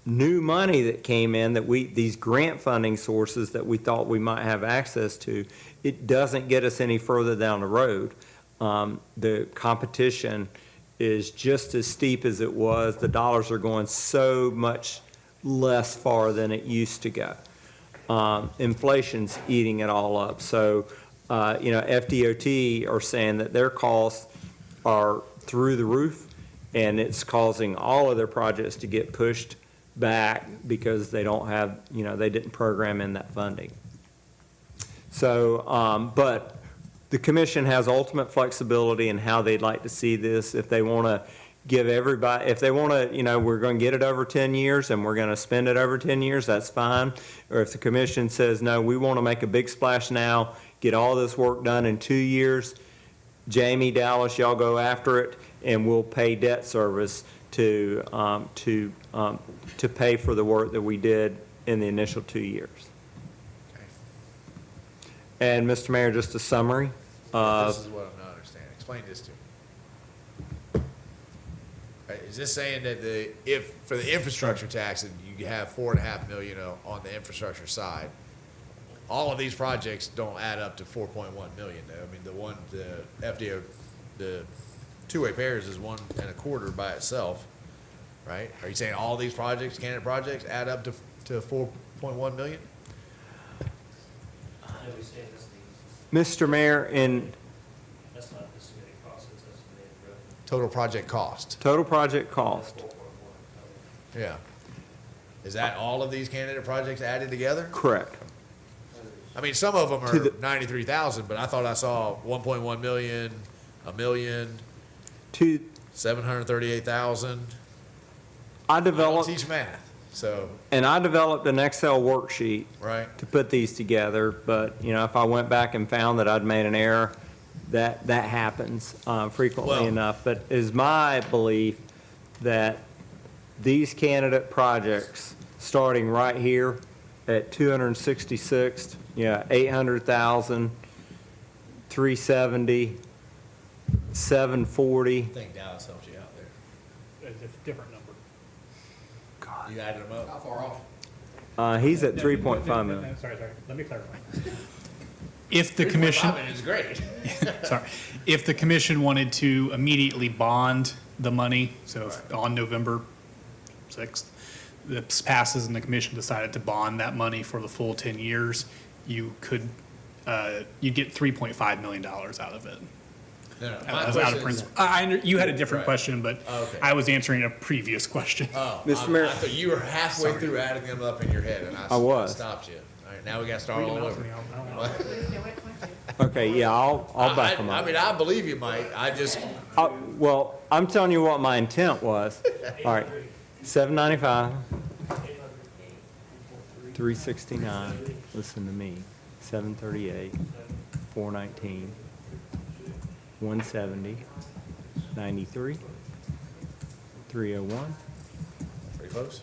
new money that came in, these grant funding sources that we thought we might have access to, it doesn't get us any further down the road. The competition is just as steep as it was. The dollars are going so much less far than it used to go. Inflation's eating it all up. So, FDOT are saying that their costs are through the roof, and it's causing all of their projects to get pushed back because they don't have, they didn't program in that funding. So, but the commission has ultimate flexibility in how they'd like to see this. If they want to give everybody, if they want to, we're going to get it over 10 years and we're going to spend it over 10 years, that's fine. Or if the commission says, no, we want to make a big splash now, get all this work done in 2 years, Jamie, Dallas, y'all go after it, and we'll pay debt service to pay for the work that we did in the initial 2 years. Okay. And Mr. Mayor, just a summary. This is what I'm not understanding. Explain this to me. Right, is this saying that if for the infrastructure tax, and you have $4.5 million on the infrastructure side, all of these projects don't add up to 4.1 million though? I mean, the FDO, the two-way pairs is 1.25 by itself, right? Are you saying all these projects, candidate projects, add up to 4.1 million? Mr. Mayor, That's not estimated cost, it's estimated revenue. Total project cost. total project cost, Yeah. Is that all of these candidate projects added together? correct. I mean, some of them To are the- 93,000, but I thought I saw 1.1 million, a million, To, 738,000. I I don't developed, teach math. So, And I developed an Excel worksheet right, to put these together, but, you know, if I went back and found that I'd made an error, that happens frequently Well- enough. But it is my belief that these candidate projects, starting right here at 266th, 800,000, 370, 740. I think Dallas helped you out there. It's a different number. You added them up? How far off? He's at 3.5 million. Sorry, let me clarify. If the commission, It's great. sorry, if the commission wanted to immediately bond the money, so if on November 6th, this passes and the commission decided to bond that money for the full 10 years, you could, you'd get $3.5 million out of it. No, no, my As out question of is- principle. You had a different Right. question, but Okay. I was answering a previous question. Oh, Mr. I Mayor. thought you were halfway through adding them up in your head, and I was. stopped you. All right, now we got to start all over. Okay, yeah, I'll back them I up. mean, I believe you, Mike. I just, Well, I'm telling you what my intent was. All right, 795, 369, listen to me, 738, 419, 170, 93, 301, pretty close.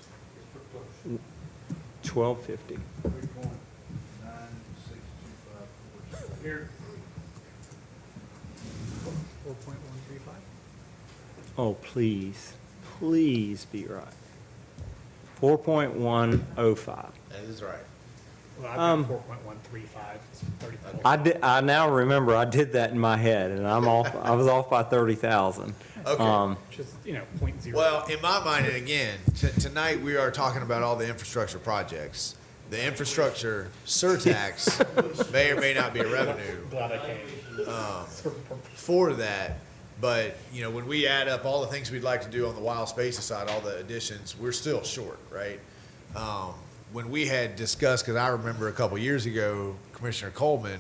1250. Oh, please, please be right. 4.105. That is right. Well, I've got 4.135, I now remember I did that in my head, and I was off by 30,000. Okay. just, 0.0. Well, in my mind, and again, tonight we are talking about all the infrastructure projects. The infrastructure surtax may or may not be a revenue Glad I came. for that. But, when we add up all the things we'd like to do on the wild spaces side, all the additions, we're still short, right? When we had discussed, because I remember a couple years ago, Commissioner Coleman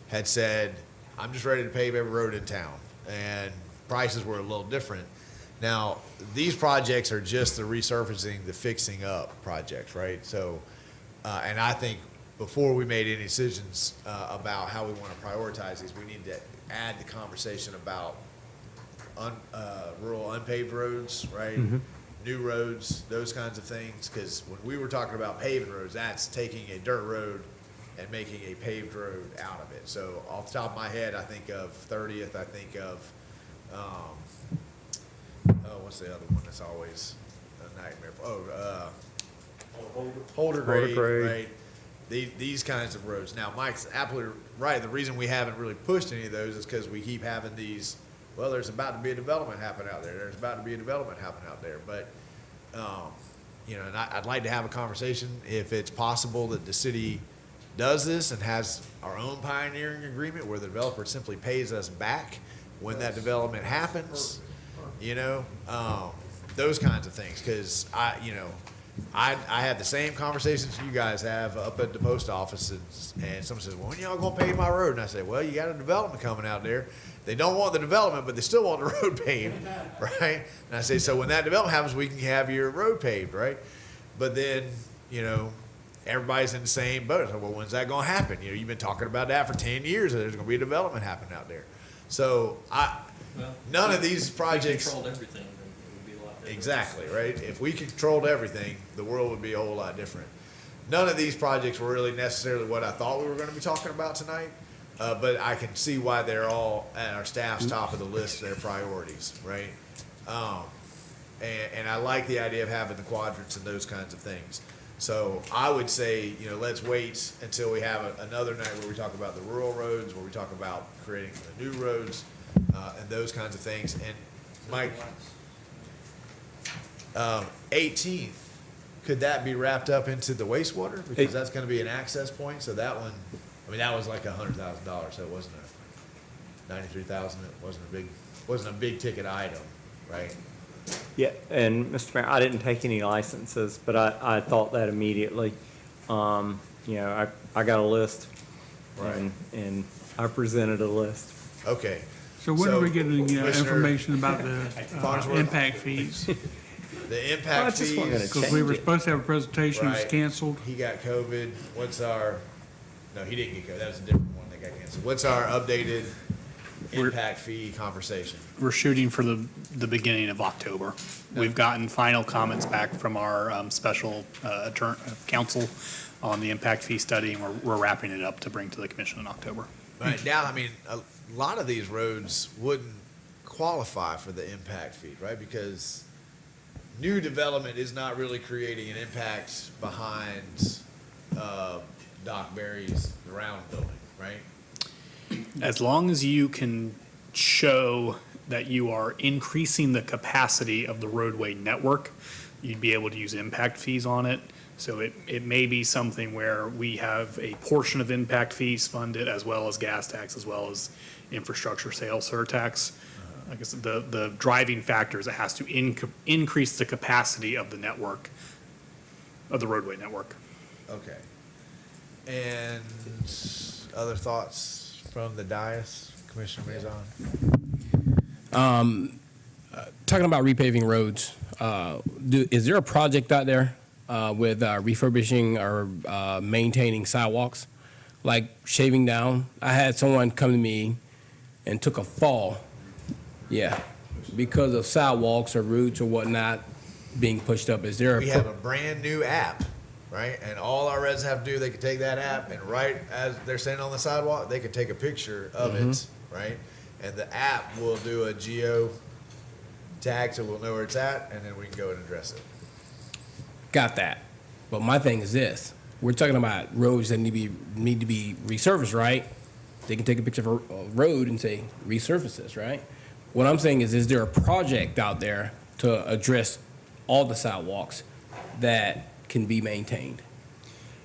had said, I'm just ready to pave every road in town. And prices were a little different. Now, these projects are just the resurfacing, the fixing up projects, right? So, and I think before we made any decisions about how we want to prioritize these, we need to add the conversation about rural unpaved roads, right? New roads, those kinds of things. Because when we were talking about paving roads, that's taking a dirt road and making a paved road out of it. So off the top of my head, I think of 30th. I think of what's the other one that's always a nightmare? Holder grade, right? These kinds of roads. Now, Mike's absolutely right. The reason we haven't really pushed any of those is because we keep having these. Well, there's about to be a development happen out there. There's about to be a development happen out there. But, and I'd like to have a conversation if it's possible that the city does this and has our own pioneering agreement where the developer simply pays us back when that development happens. Those kinds of things. Because I have the same conversations you guys have up at the post office, and someone says, well, when y'all gonna pave my road? And I say, well, you got a development coming out there. They don't want the development, but they still want the road paved, right? And I say, so when that development happens, we can have your road paved, right? But then, everybody's in the same boat. So, well, when's that gonna happen? You've been talking about that for 10 years, and there's gonna be a development happening out there. So none of these projects. Controlled everything, then it would be a lot different. Exactly, right? If we controlled everything, the world would be a whole lot different. None of these projects were really necessarily what I thought we were going to be talking about tonight, but I can see why they're all at our staff's top of the list, their priorities, right? And I like the idea of having the quadrants and those kinds of things. So I would say, let's wait until we have another night where we talk about the rural roads, where we talk about creating the new roads, and those kinds of things. And Mike, 18th, could that be wrapped up into the wastewater? Because that's going to be an access point. So that one, that was like $100,000. So it wasn't a $93,000. It wasn't a big ticket item, right? Yeah, and Mr. Mayor, I didn't take any licenses, but I thought that immediately. I got a list, Right. and I presented a list. Okay. So when are we getting Commissioner information about the Farnsworth? impact fees? The impact just wasn't fees, gonna Because we were change it. supposed to have a presentation, it's Right. canceled. he got COVID. What's our, no, he didn't get COVID. That was a different one that got canceled. What's our updated impact fee conversation? We're shooting for the beginning of October. We've gotten final comments back from our special counsel on the impact fee study, and we're wrapping it up to bring to the commission in October. Right now, I mean, a lot of these roads wouldn't qualify for the impact fee, right? Because new development is not really creating an impact behind Doc Berry's round building, right? As long as you can show that you are increasing the capacity of the roadway network, you'd be able to use impact fees on it. So it may be something where we have a portion of impact fees funded, as well as gas tax, as well as infrastructure sales surtax. I guess the driving factor is it has to increase the capacity of the network, of the roadway network. Okay. And other thoughts from the dais, Commissioner Maison? Talking about repaving roads, is there a project out there with refurbishing or maintaining sidewalks, like shaving down? I had someone come to me and took a fall, because of sidewalks or routes or whatnot being pushed up. Is there We have a brand new app, right? And all our residents have to do, they can take that app and right as they're standing on the sidewalk, they can take a picture of it, right? And the app will do a geo tag so we'll know where it's at and then we can go and address it. Got that? But my thing is this: we're talking about roads that need to be resurfaced, right? They can take a picture of a road and say resurface this, right? What I'm saying is there a project out there to address all the sidewalks that can be maintained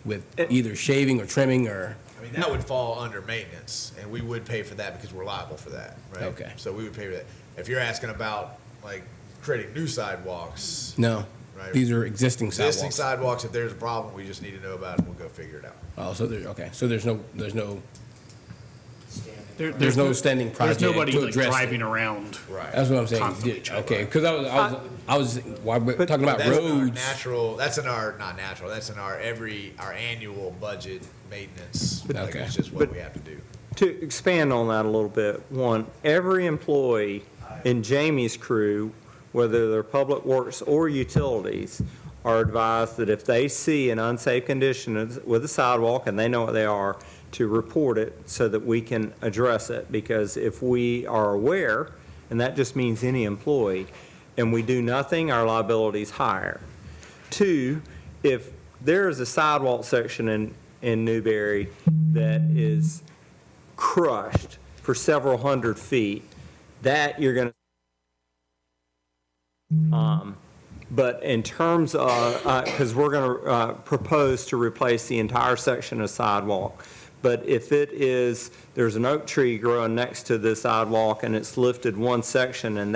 with either shaving or trimming or? I mean, that would fall under maintenance and we would pay for that because we're liable for that, right? Okay. So we would pay for that. If you're asking about like creating new sidewalks, No, right? these are existing sidewalks. Existing sidewalks, if there's a problem, we just need to know about it and we'll go figure it out. Oh, so there's There's no standing project There's nobody to like address it. driving around. Right. That's what I'm saying. Constantly Okay, because I was while we're talking about That's in our roads. natural, that's in our, not natural, that's in our our annual budget maintenance. Like, Okay. it's just what we have to do. To expand on that a little bit, one, every employee in Jamie's crew, whether they're public works or utilities, are advised that if they see an unsafe condition with a sidewalk, and they know what they are, to report it so that we can address it. Because if we are aware, and that just means any employee, and we do nothing, our liability is higher. Two, if there is a sidewalk section in Newberry that is crushed for several hundred feet, that you're going to, but in terms of, because we're going to propose to replace the entire section of sidewalk. But if it is, there's an oak tree growing next to the sidewalk and it's lifted one section and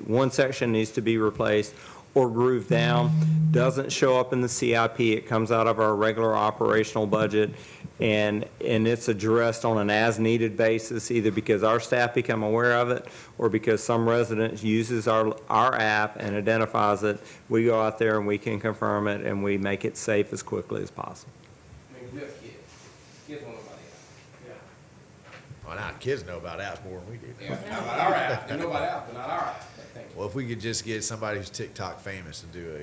one section needs to be replaced or grooved down, doesn't show up in the CIP, it comes out of our regular operational budget, and it's addressed on an as-needed basis, either because our staff become aware of it or because some resident uses our app and identifies it. We go out there and we can confirm it and we make it safe as quickly as possible. Kids don't know about it. Well, now, kids know about apps more than we do. Yeah, not about our app. They know about app, but not our app. Thank you. Well, if we could just get somebody who's TikTok famous to do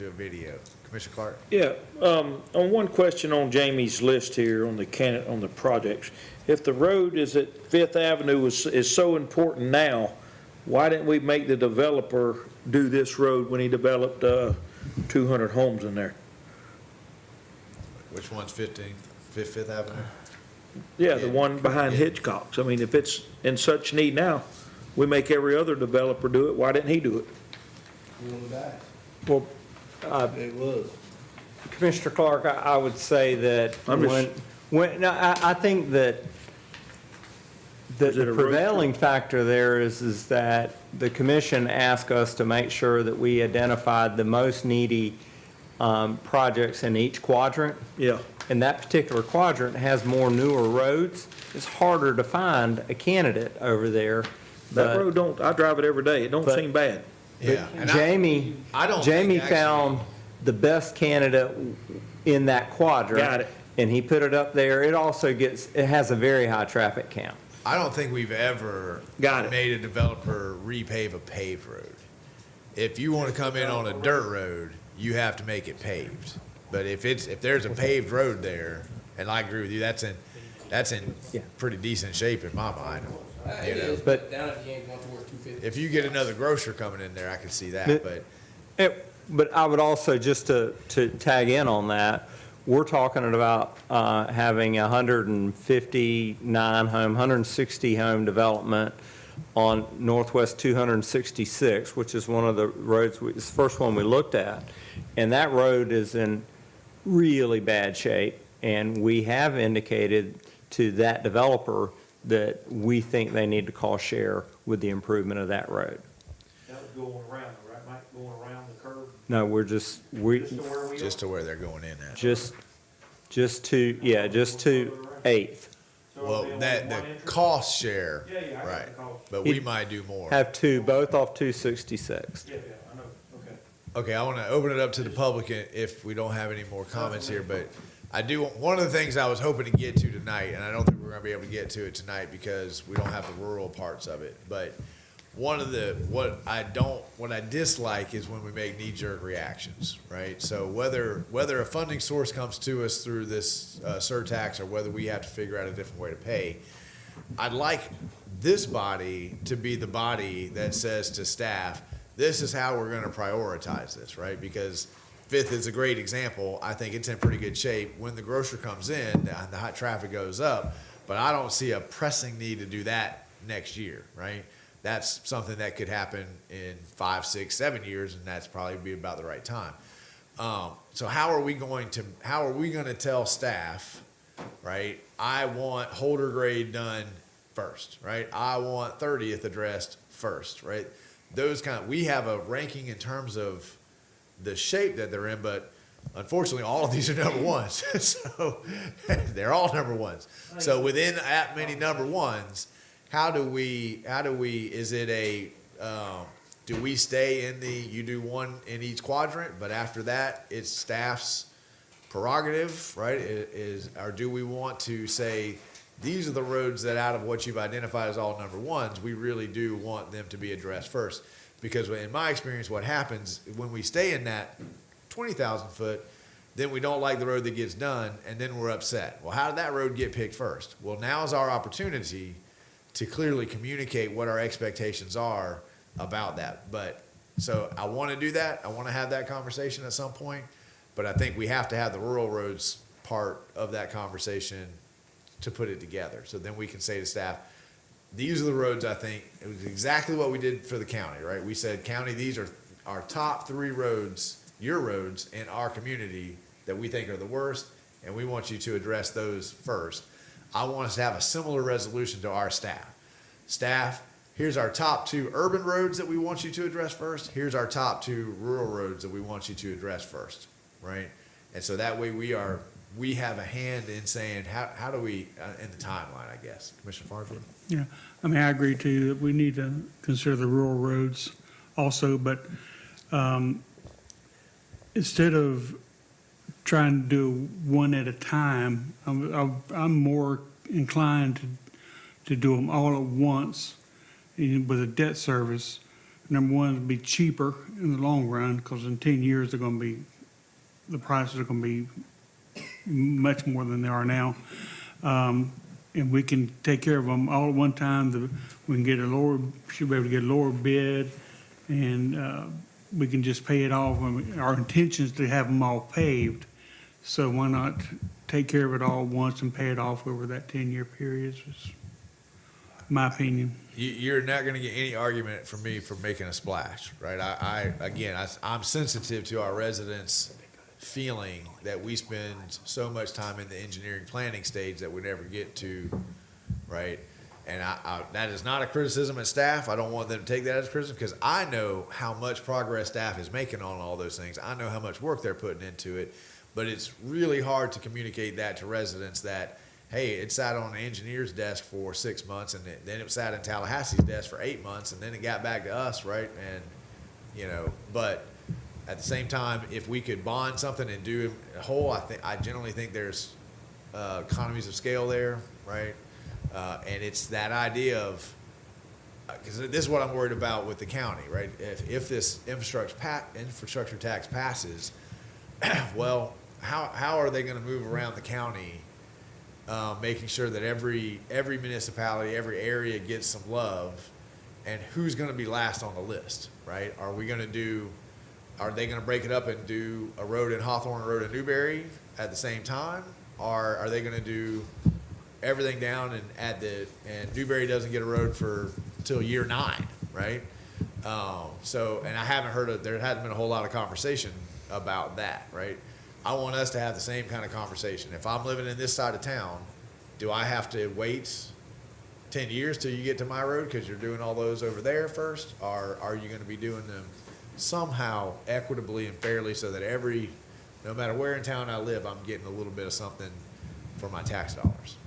a video. Commissioner Clark? Yeah, on one question on Jamie's list here on the projects, if the road is at Fifth Avenue is so important now, why didn't we make the developer do this road when he developed 200 homes in there? Which one's 5th Avenue? Yeah, the one behind Hitchcock's. I mean, if it's in such need now, we make every other developer do it, why didn't he do it? Well, Commissioner Clark, I would say that I think that the prevailing factor there is that the commission asked us to make sure that we identified the most needy projects in each quadrant. Yeah. And that particular quadrant has more newer roads. It's harder to find a candidate over there. That road I drive it every day. It don't seem bad. Yeah. And Jamie, I don't Jamie think actually- found the best candidate in that quadrant. Got it. And he put it up there. It also it has a very high traffic count. I don't think we've ever Got it. made a developer repave a paved road. If you want to come in on a dirt road, you have to make it paved. But if there's a paved road there, and I agree with you, that's in Yeah. pretty decent shape in my mind. You know, But- down at the end, going towards 250. if you get another grocer coming in there, I can see that. But But I would also, just to tag in on that, we're talking about having 159 home, 160 home development on Northwest 266, which is one of the roads, it's the first one we looked at. And that road is in really bad shape. And we have indicated to that developer that we think they need to cost share with the improvement of that road. That was going around, right, Mike, going around the curve, No, we're just, we, just to where we are. just to where they're going in at. just to 8th. So Well, it'll be that only the one entrance? cost share, Yeah, I got right? the cost. But we might do more. Have two, both off 266. Yeah, I know, okay. Okay, I want to open it up to the public if we don't have any more comments here, but I do, one of the things I was hoping to get to tonight, and I don't think we're going to be able to get to it tonight because we don't have the rural parts of it, but one of the, what I dislike is when we make knee-jerk reactions, right? So whether a funding source comes to us through this surtax or whether we have to figure out a different way to pay, I'd like this body to be the body that says to staff, this is how we're going to prioritize this, right? Because Fifth is a great example. I think it's in pretty good shape. When the grocer comes in, the hot traffic goes up, but I don't see a pressing need to do that next year, right? That's something that could happen in 5, 6, 7 years, and that's probably be about the right time. So how are we going to tell staff, right? I want Holder grade done first, right? I want 30th addressed first, right? We have a ranking in terms of the shape that they're in, but unfortunately, all of these are number ones. So they're all number ones. So within that many number ones, do we stay in you do one in each quadrant, but after that, it's staff's prerogative, right? Or do we want to say, these are the roads that out of what you've identified as all number ones, we really do want them to be addressed first. Because in my experience, what happens when we stay in that 20,000 foot, then we don't like the road that gets done, and then we're upset. Well, how did that road get picked first? Well, now is our opportunity to clearly communicate what our expectations are about that. But so I want to do that. I want to have that conversation at some point, but I think we have to have the rural roads part of that conversation to put it together. So then we can say to staff, these are the roads I think, it was exactly what we did for the county, right? We said, county, these are our top 3 roads, your roads in our community that we think are the worst, and we want you to address those first. I want us to have a similar resolution to our staff. Staff, here's our top 2 urban roads that we want you to address first. Here's our top 2 rural roads that we want you to address first, right? And so that way we have a hand in saying, how do we, in the timeline, I guess. Commissioner Farnsworth? Yeah, I mean, I agree too, that we need to consider the rural roads also, but instead of trying to do one at a time, I'm more inclined to do them all at once with a debt service. Number one, it'd be cheaper in the long run, because in 10 years, the prices are gonna be much more than they are now. And we can take care of them all at one time. We can should be able to get a lower bid, and we can just pay it off. Our intention is to have them all paved, so why not take care of it all at once and pay it off over that 10-year period, is my opinion. You're not going to get any argument from me for making a splash, right? I'm sensitive to our residents feeling that we spend so much time in the engineering planning stage that we never get to, right? And that is not a criticism at staff. I don't want them to take that as criticism, because I know how much progress staff is making on all those things. I know how much work they're putting into it, but it's really hard to communicate that to residents that, hey, it sat on the engineer's desk for 6 months, and then it sat in Tallahassee's desk for 8 months, and then it got back to us, right? And you know, but at the same time, if we could bond something and do a whole, I generally think there's economies of scale there, right? And it's that idea of, because this is what I'm worried about with the county, right? If this infrastructure tax passes, well, how are they going to move around the county, making sure that every municipality, every area gets some love, and who's going to be last on the list, right? Are they going to break it up and do a road in Hawthorne, a road in Newberry at the same time? Or are they going to do everything down and Newberry doesn't get a road till year 9, right? And I haven't there hasn't been a whole lot of conversation about that, right? I want us to have the same kind of conversation. If I'm living in this side of town, do I have to wait 10 years till you get to my road because you're doing all those over there first? Or are you going to be doing them somehow equitably and fairly so that no matter where in town I live, I'm getting a little bit of something for my tax dollars?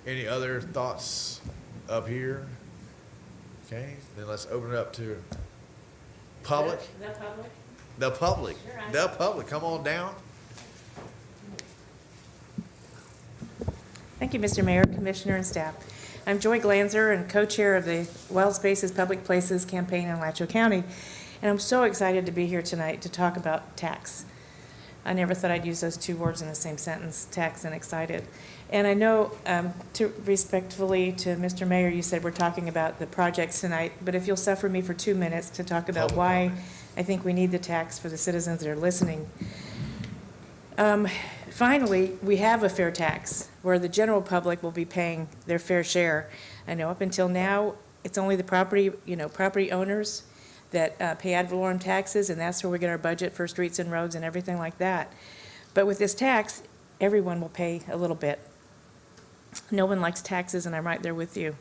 Any other thoughts up here? Okay, then let's open it up to public. The public? The public. Sure, The public. Come on down. Thank you, Mr. Mayor, Commissioner, and staff. I'm Joy Glanzer and co-chair of the Wild Spaces Public Places campaign in Alachua County, and I'm so excited to be here tonight to talk about tax. I never thought I'd use those two words in the same sentence, tax and excited. And I know, respectfully to Mr. Mayor, you said we're talking about the projects tonight, but if you'll suffer me for 2 minutes to talk about Public why comment. I think we need the tax for the citizens that are listening. Finally, we have a fair tax where the general public will be paying their fair share. I know up until now, it's only the property owners that pay ad valorem taxes, and that's where we get our budget for streets and roads and everything like that. But with this tax, everyone will pay a little bit. No one likes taxes, and I'm right there with you.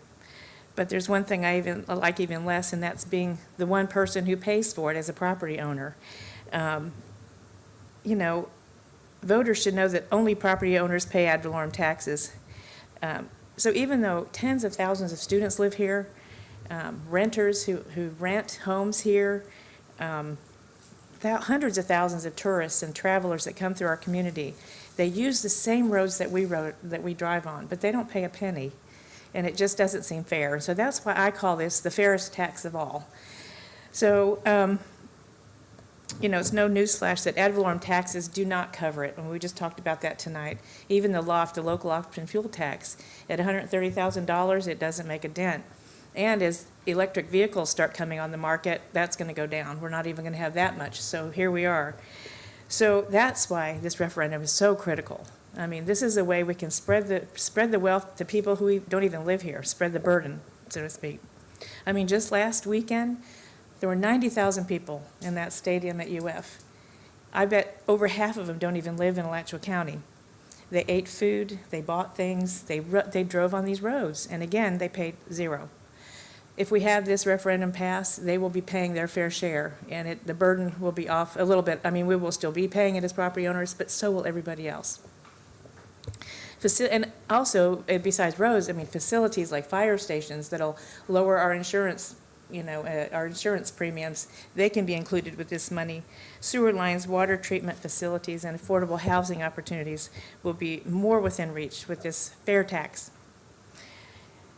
But there's one thing I like even less, and that's being the one person who pays for it as a property owner. Voters should know that only property owners pay ad valorem taxes. So even though tens of thousands of students live here, renters who rent homes here, hundreds of thousands of tourists and travelers that come through our community, they use the same roads that we drive on, but they don't pay a penny, and it just doesn't seem fair. So that's why I call this the fairest tax of all. So, it's no newsflash that ad valorem taxes do not cover it, and we just talked about that tonight. Even the local option fuel tax, at $130,000, it doesn't make a dent. And as electric vehicles start coming on the market, that's going to go down. We're not even going to have that much, so here we are. So that's why this referendum is so critical. I mean, this is a way we can spread the wealth to people who don't even live here, spread the burden, so to speak. I mean, just last weekend, there were 90,000 people in that stadium at UF. I bet over half of them don't even live in Alachua County. They ate food, they bought things, they drove on these roads, and again, they paid zero. If we have this referendum pass, they will be paying their fair share, and the burden will be off a little bit. I mean, we will still be paying it as property owners, but so will everybody else. And also, besides roads, I mean, facilities like fire stations that'll lower our insurance, our insurance premiums, they can be included with this money. Sewer lines, water treatment facilities, and affordable housing opportunities will be more within reach with this fair tax.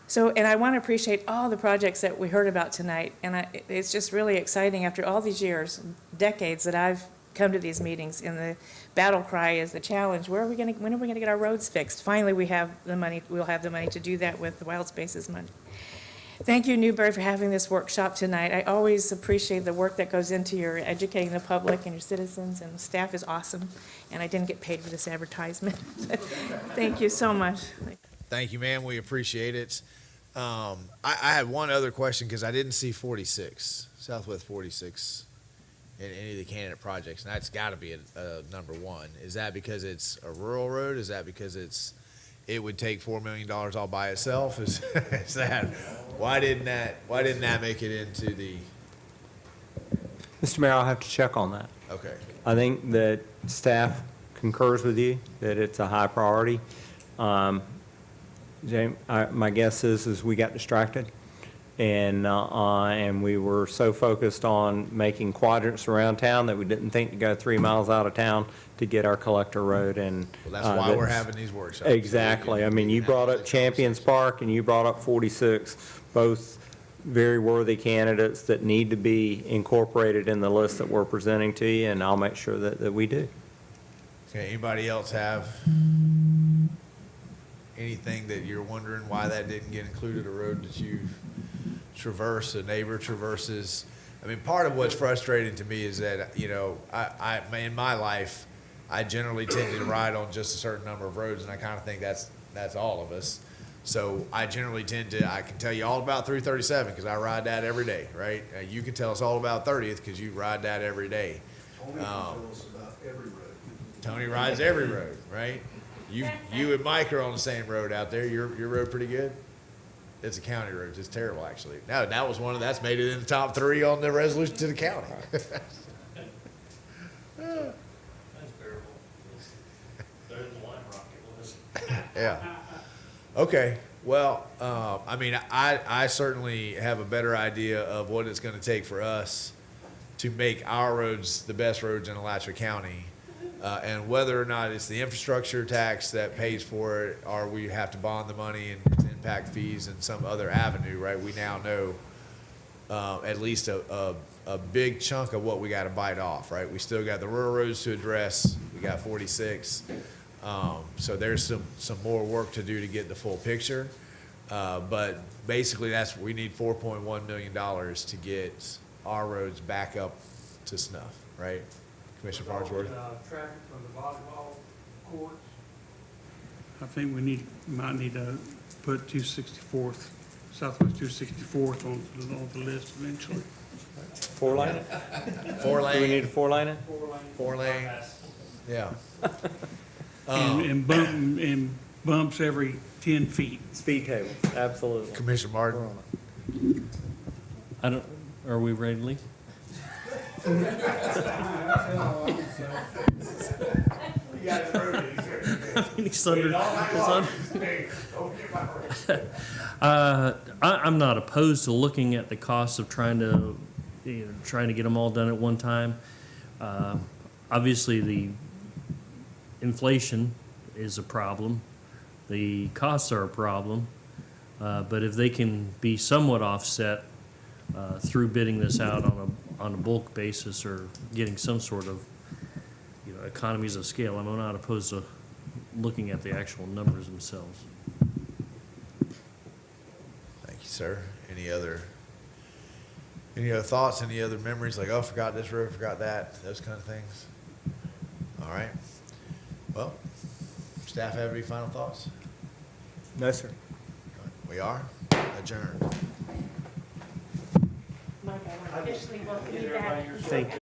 So, and I want to appreciate all the projects that we heard about tonight, and it's just really exciting after all these years, decades that I've come to these meetings, and the battle cry is the challenge, when are we going to get our roads fixed? Finally, we'll have the money to do that with the Wild Spaces money. Thank you, Newberry, for having this workshop tonight. I always appreciate the work that goes into your educating the public and your citizens, and the staff is awesome, and I didn't get paid for this advertisement. Thank you so much. Thank you, ma'am. We appreciate it. I had one other question because I didn't see 46, Southwest 46, in any of the candidate projects, and that's got to be a number one. Is that because it's a rural road? Is that because it would take $4 million all by itself? Is that why didn't that make it into the? Mr. Mayor, I'll have to check on that. Okay. I think that staff concurs with you that it's a high priority. James, my guess is we got distracted And we were so focused on making quadrants around town that we didn't think to go 3 miles out of town to get our collector road. And Well, that's why we're having these workshops. exactly. I mean, you brought up Champions Park and you brought up 46, both very worthy candidates that need to be incorporated in the list that we're presenting to you, and I'll make sure that we do. Okay, anybody else have anything that you're wondering why that didn't get included, a road that you traverse, a neighbor traverses? I mean, part of what's frustrating to me is that, you know, I in my life, I generally tend to ride on just a certain number of roads, and I kind of think that's all of us. So I generally I can tell you all about 337 because I ride that every day, right? You can tell us all about 30th because you ride that every day. Tony can tell us about every road. Tony rides every road, right? You and Mike are on the same road out there. Your road pretty good? It's a county road. It's terrible, actually. Now, that was that's made it in the top 3 on the resolution to the county. That's bearable. There's the line rocket list. Yeah. Okay. Well, I mean, I certainly have a better idea of what it's going to take for us to make our roads the best roads in Alachua County. And whether or not it's the infrastructure tax that pays for it, or we have to bond the money and it's impact fees and some other avenue, right? We now know at least a big chunk of what we got to bite off, right? We still got the rural roads to address. We got 46. So there's some more work to do to get the full picture. But basically, we need $4.1 million to get our roads back up to snuff, right? Commissioner Farnsworth? Traffic from the volleyball courts. I think might need to put 264th, Southwest 264th on the list eventually. 4-lane? 4-lane. Do we need a 4-lane? 4-lane. Yeah. And bumps every 10 feet. Speed table, absolutely. Commissioner Martin? Are we ready to leave? I'm not opposed to looking at the cost of trying to get them all done at one time. Obviously, the inflation is a problem. The costs are a problem. But if they can be somewhat offset through bidding this out on a bulk basis or getting some sort of economies of scale, I'm not opposed to looking at the actual numbers themselves. Thank you, sir. Any other thoughts, any other memories, like, oh, I forgot this road, forgot that, those kind of things? All right. Well, staff have any final thoughts? No, sir. We are adjourned. Mike, I want to officially welcome you back. Thank you.